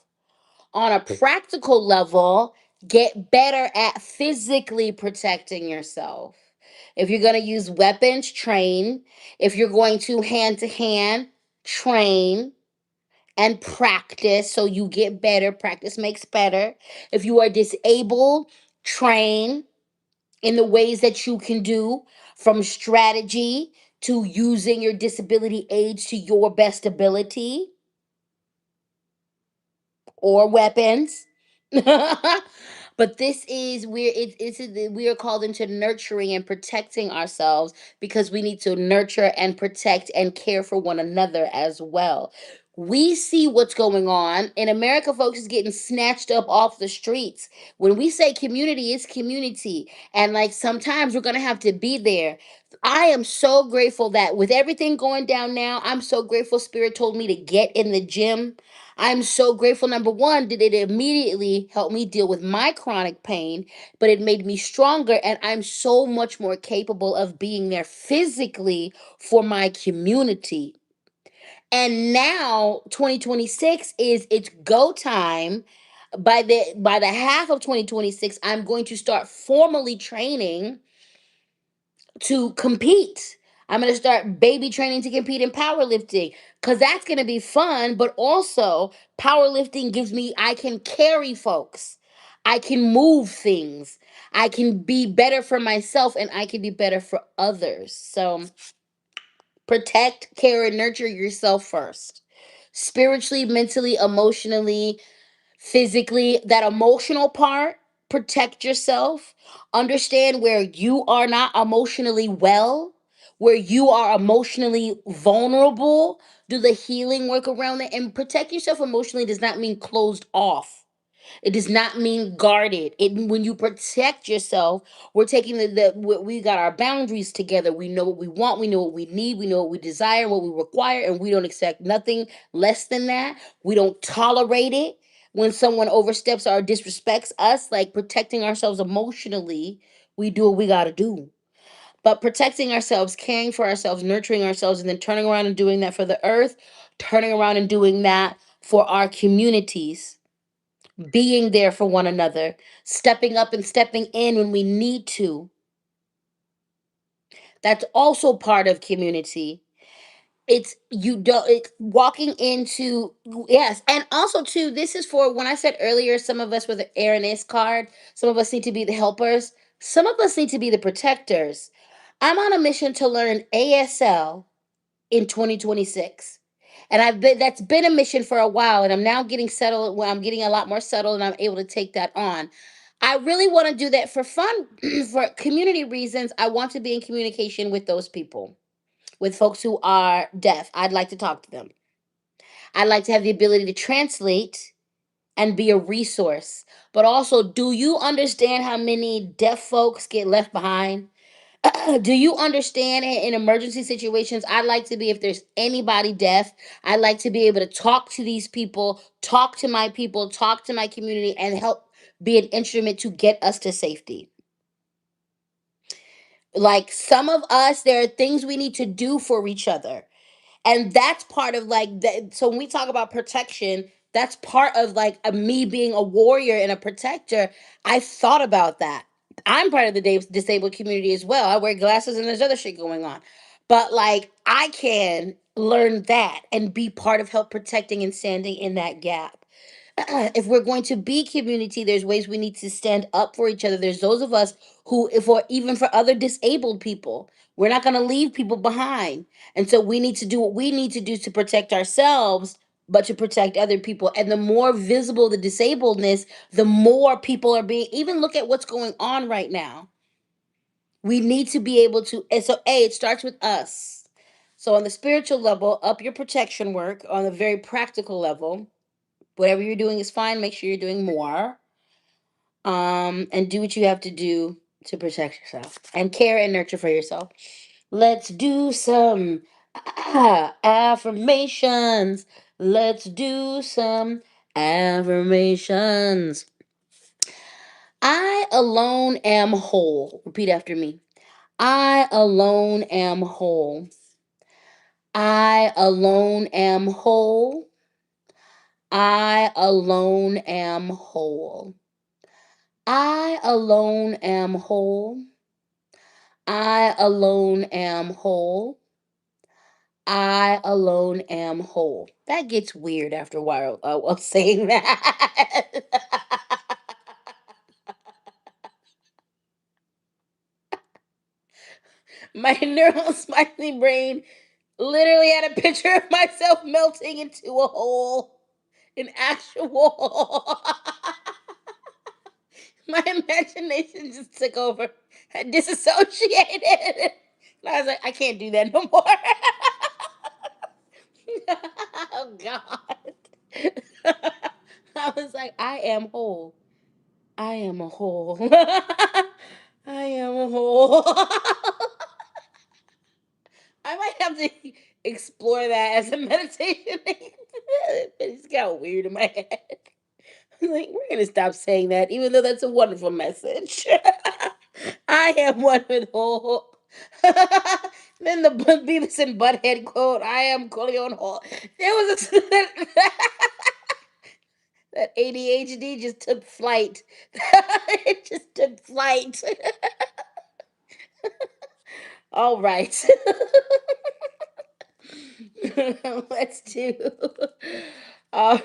On a practical level, get better at physically protecting yourself. If you're going to use weapons, train. If you're going to hand, train and practice so you get better. Practice makes better. If you are disabled, train in the ways that you can do, from strategy to using your disability aids to your best ability, or weapons. But this is where we are called into nurturing and protecting ourselves, because we need to nurture and protect and care for one another as well. We see what's going on in America. Folks is getting snatched up off the streets. When we say community, it's community, and like sometimes we're gonna have to be there. I am so grateful that with everything going down now, I'm so grateful Spirit told me to get in the gym. I'm so grateful. Number one, did it immediately help me deal with my chronic pain, but it made me stronger, and I'm so much more capable of being there physically for my community. And now 2026 is it's go time. By the half of 2026, I'm going to start formally training to compete. I'm going to start baby training to compete in powerlifting, cuz that's going to be fun, but also powerlifting gives me I can carry folks. I can move things. I can be better for myself, and I can be better for others. So protect, care, and nurture yourself first. Spiritually, mentally, emotionally, physically, that emotional part, protect yourself. Understand where you are not emotionally well, where you are emotionally vulnerable. Do the healing work around it. And protect yourself emotionally does not mean closed off. It does not mean guarded. It when you protect yourself, we're taking we got our boundaries together. We know what we want, we know what we need, we know what we desire, what we require, and we don't accept nothing less than that. We don't tolerate it when someone oversteps or disrespects us. Like protecting ourselves emotionally, we do what we got to do. But protecting ourselves, caring for ourselves, nurturing ourselves, and then turning around and doing that for the earth, turning around and doing that for our communities, being there for one another, stepping up and stepping in when we need to. That's also part of community. It's you don't it's walking into, yes, and also too, this is for when I said earlier, some of us with the Aranist card, some of us need to be the helpers, some of us need to be the protectors. I'm on a mission to learn ASL in 2026. And I've been that's been a mission for a while, and I'm now getting settled. Well, I'm getting a lot more settled, and I'm able to take that on. I really want to do that for fun, for community reasons. I want to be in communication with those people, with folks who are deaf. I'd like to talk to them. I'd like to have the ability to translate and be a resource. But also, do you understand how many deaf folks get left behind? Do you understand in emergency situations? I'd like to be, if there's anybody deaf, I'd like to be able to talk to these people, talk to my people, talk to my community, and help be an instrument to get us to safety. Like some of us, there are things we need to do for each other. And that's part of like that. So when we talk about protection, that's part of like me being a warrior and a protector. I thought about that. I'm part of the disabled community as well. I wear glasses and there's other shit going on, but like I can learn that and be part of help protecting and standing in that gap. If we're going to be community, there's ways we need to stand up for each other. There's those of us who, if or even for other disabled people, we're not going to leave people behind. And so we need to do what we need to do to protect ourselves, but to protect other people. And the more visible the disabledness, the more people are being, even look at what's going on right now. We need to be able to, and so A, it starts with us. So on the spiritual level, up your protection work. On a very practical level, whatever you're doing is fine. Make sure you're doing more. And do what you have to do to protect yourself and care and nurture for yourself. Let's do some affirmations. Let's do some affirmations. I alone am whole. Repeat after me. I alone am whole. I alone am whole. I alone am whole. I alone am whole. I alone am whole. I alone am whole. That gets weird after a while while saying that. My neural smiley brain literally had a picture of myself melting into a hole. An actual my imagination just took over. I disassociated. I was like, I can't do that no more. Oh God. I was like, I am whole. I am a whole. I am a whole. I might have to explore that as a meditation. It's got weird in my head. I'm like, we're gonna stop saying that, even though that's a wonderful message. I am one with whole. Then the Beavis and Butthead quote, I am Cleon Hall. There was a that ADHD just took flight. It just took flight. All right. Let's do. Uh,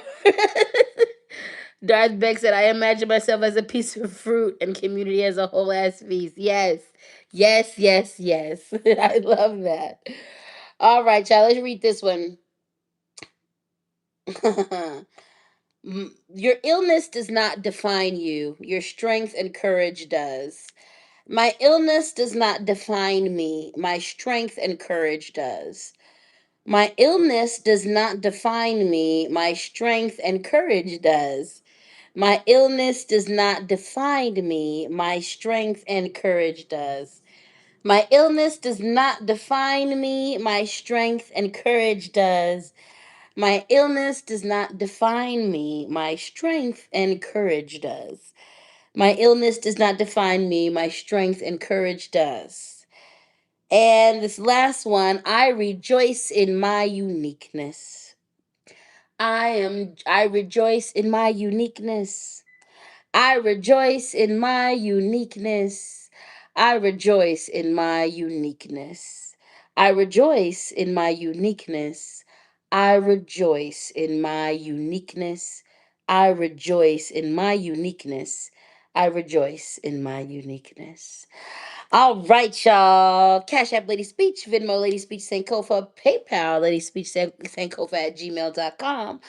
Darth Beck said, I imagine myself as a piece of fruit and community as a whole ass feast. Yes. Yes, yes, yes. I love that. All right, child, let's read this one. Your illness does not define you, your strength and courage does. My illness does not define me, my strength and courage does. My illness does not define me, my strength and courage does. My illness does not define me, my strength and courage does. My illness does not define me, my strength and courage does. My illness does not define me, my strength and courage does. My illness does not define me, my strength and courage does. And this last one, I rejoice in my uniqueness. I rejoice in my uniqueness. I rejoice in my uniqueness. I rejoice in my uniqueness. I rejoice in my uniqueness. I rejoice in my uniqueness. I rejoice in my uniqueness. I rejoice in my uniqueness. All right, y'all. Cash App Lady Speech, Venmo Lady Speech Sankofa, PayPal Lady Speech Sankofa at gmail.com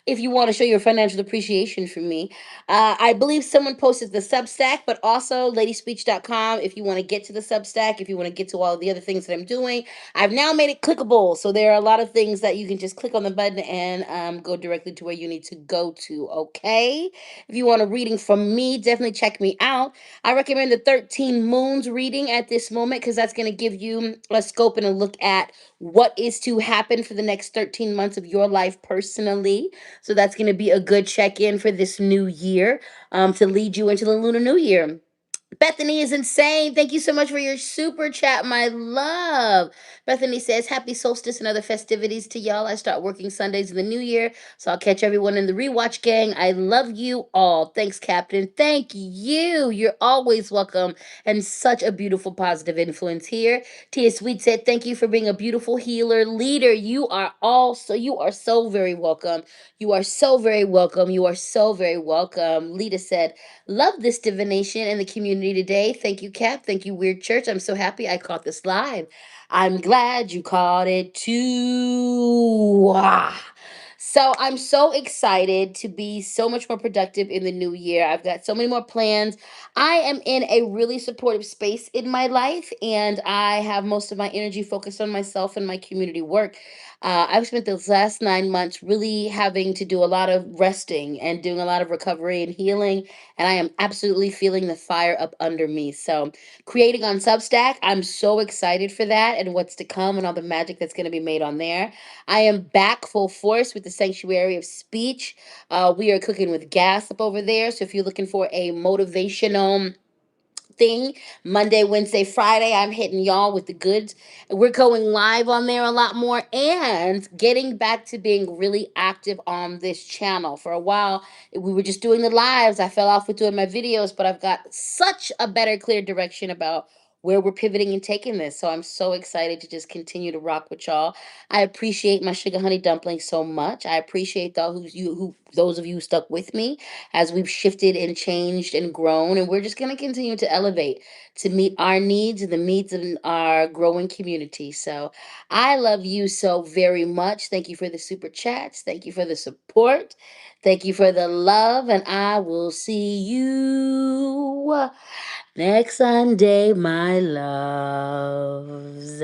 if you want to show your financial appreciation for me. I believe someone posted the Substack, but also ladyspeech.com if you want to get to the Substack, if you want to get to all of the other things that I'm doing. I've now made it clickable, so there are a lot of things that you can just click on the button and go directly to where you need to go to, okay? If you want a reading from me, definitely check me out. I recommend the 13 Moons reading at this moment because that's going to give you a scope and a look at what is to happen for the next 13 months of your life personally. So that's going to be a good check in for this new year to lead you into the Lunar New Year. Bethany is insane. Thank you so much for your super chat, my love. Bethany says, Happy solstice and other festivities to y'all. I start working Sundays in the new year, so I'll catch everyone in the rewatch gang. I love you all. Thanks, Captain. Thank you. You're always welcome and such a beautiful, positive influence here. Tia Sweet said, Thank you for being a beautiful healer, leader. You are so very welcome. You are so very welcome. You are so very welcome. Lita said, Love this divination and the community today. Thank you, Cap. Thank you, Weird Church. I'm so happy I caught this live. I'm glad you caught it too. So I'm so excited to be so much more productive in the new year. I've got so many more plans. I am in a really supportive space in my life, and I have most of my energy focused on myself and my community work. I've spent those last 9 months really having to do a lot of resting and doing a lot of recovery and healing, and I am absolutely feeling the fire up under me. So, creating on Substack, I'm so excited for that and what's to come and all the magic that's going to be made on there. I am back full force with the Sanctuary of Speech. We are cooking with gas up over there. So, if you're looking for a motivational thing, Monday, Wednesday, Friday, I'm hitting y'all with the goods. We're going live on there a lot more and getting back to being really active on this channel. For a while, we were just doing the lives. I fell off with doing my videos, but I've got such a better, clear direction about where we're pivoting and taking this. So I'm so excited to just continue to rock with y'all. I appreciate my sugar honey dumplings so much. I appreciate those of you who stuck with me as we've shifted and changed and grown. And we're just going to continue to elevate to meet our needs and the needs of our growing community. So I love you so very much. Thank you for the super chats. Thank you for the support. Thank you for the love. And I will see you next Sunday, my loves.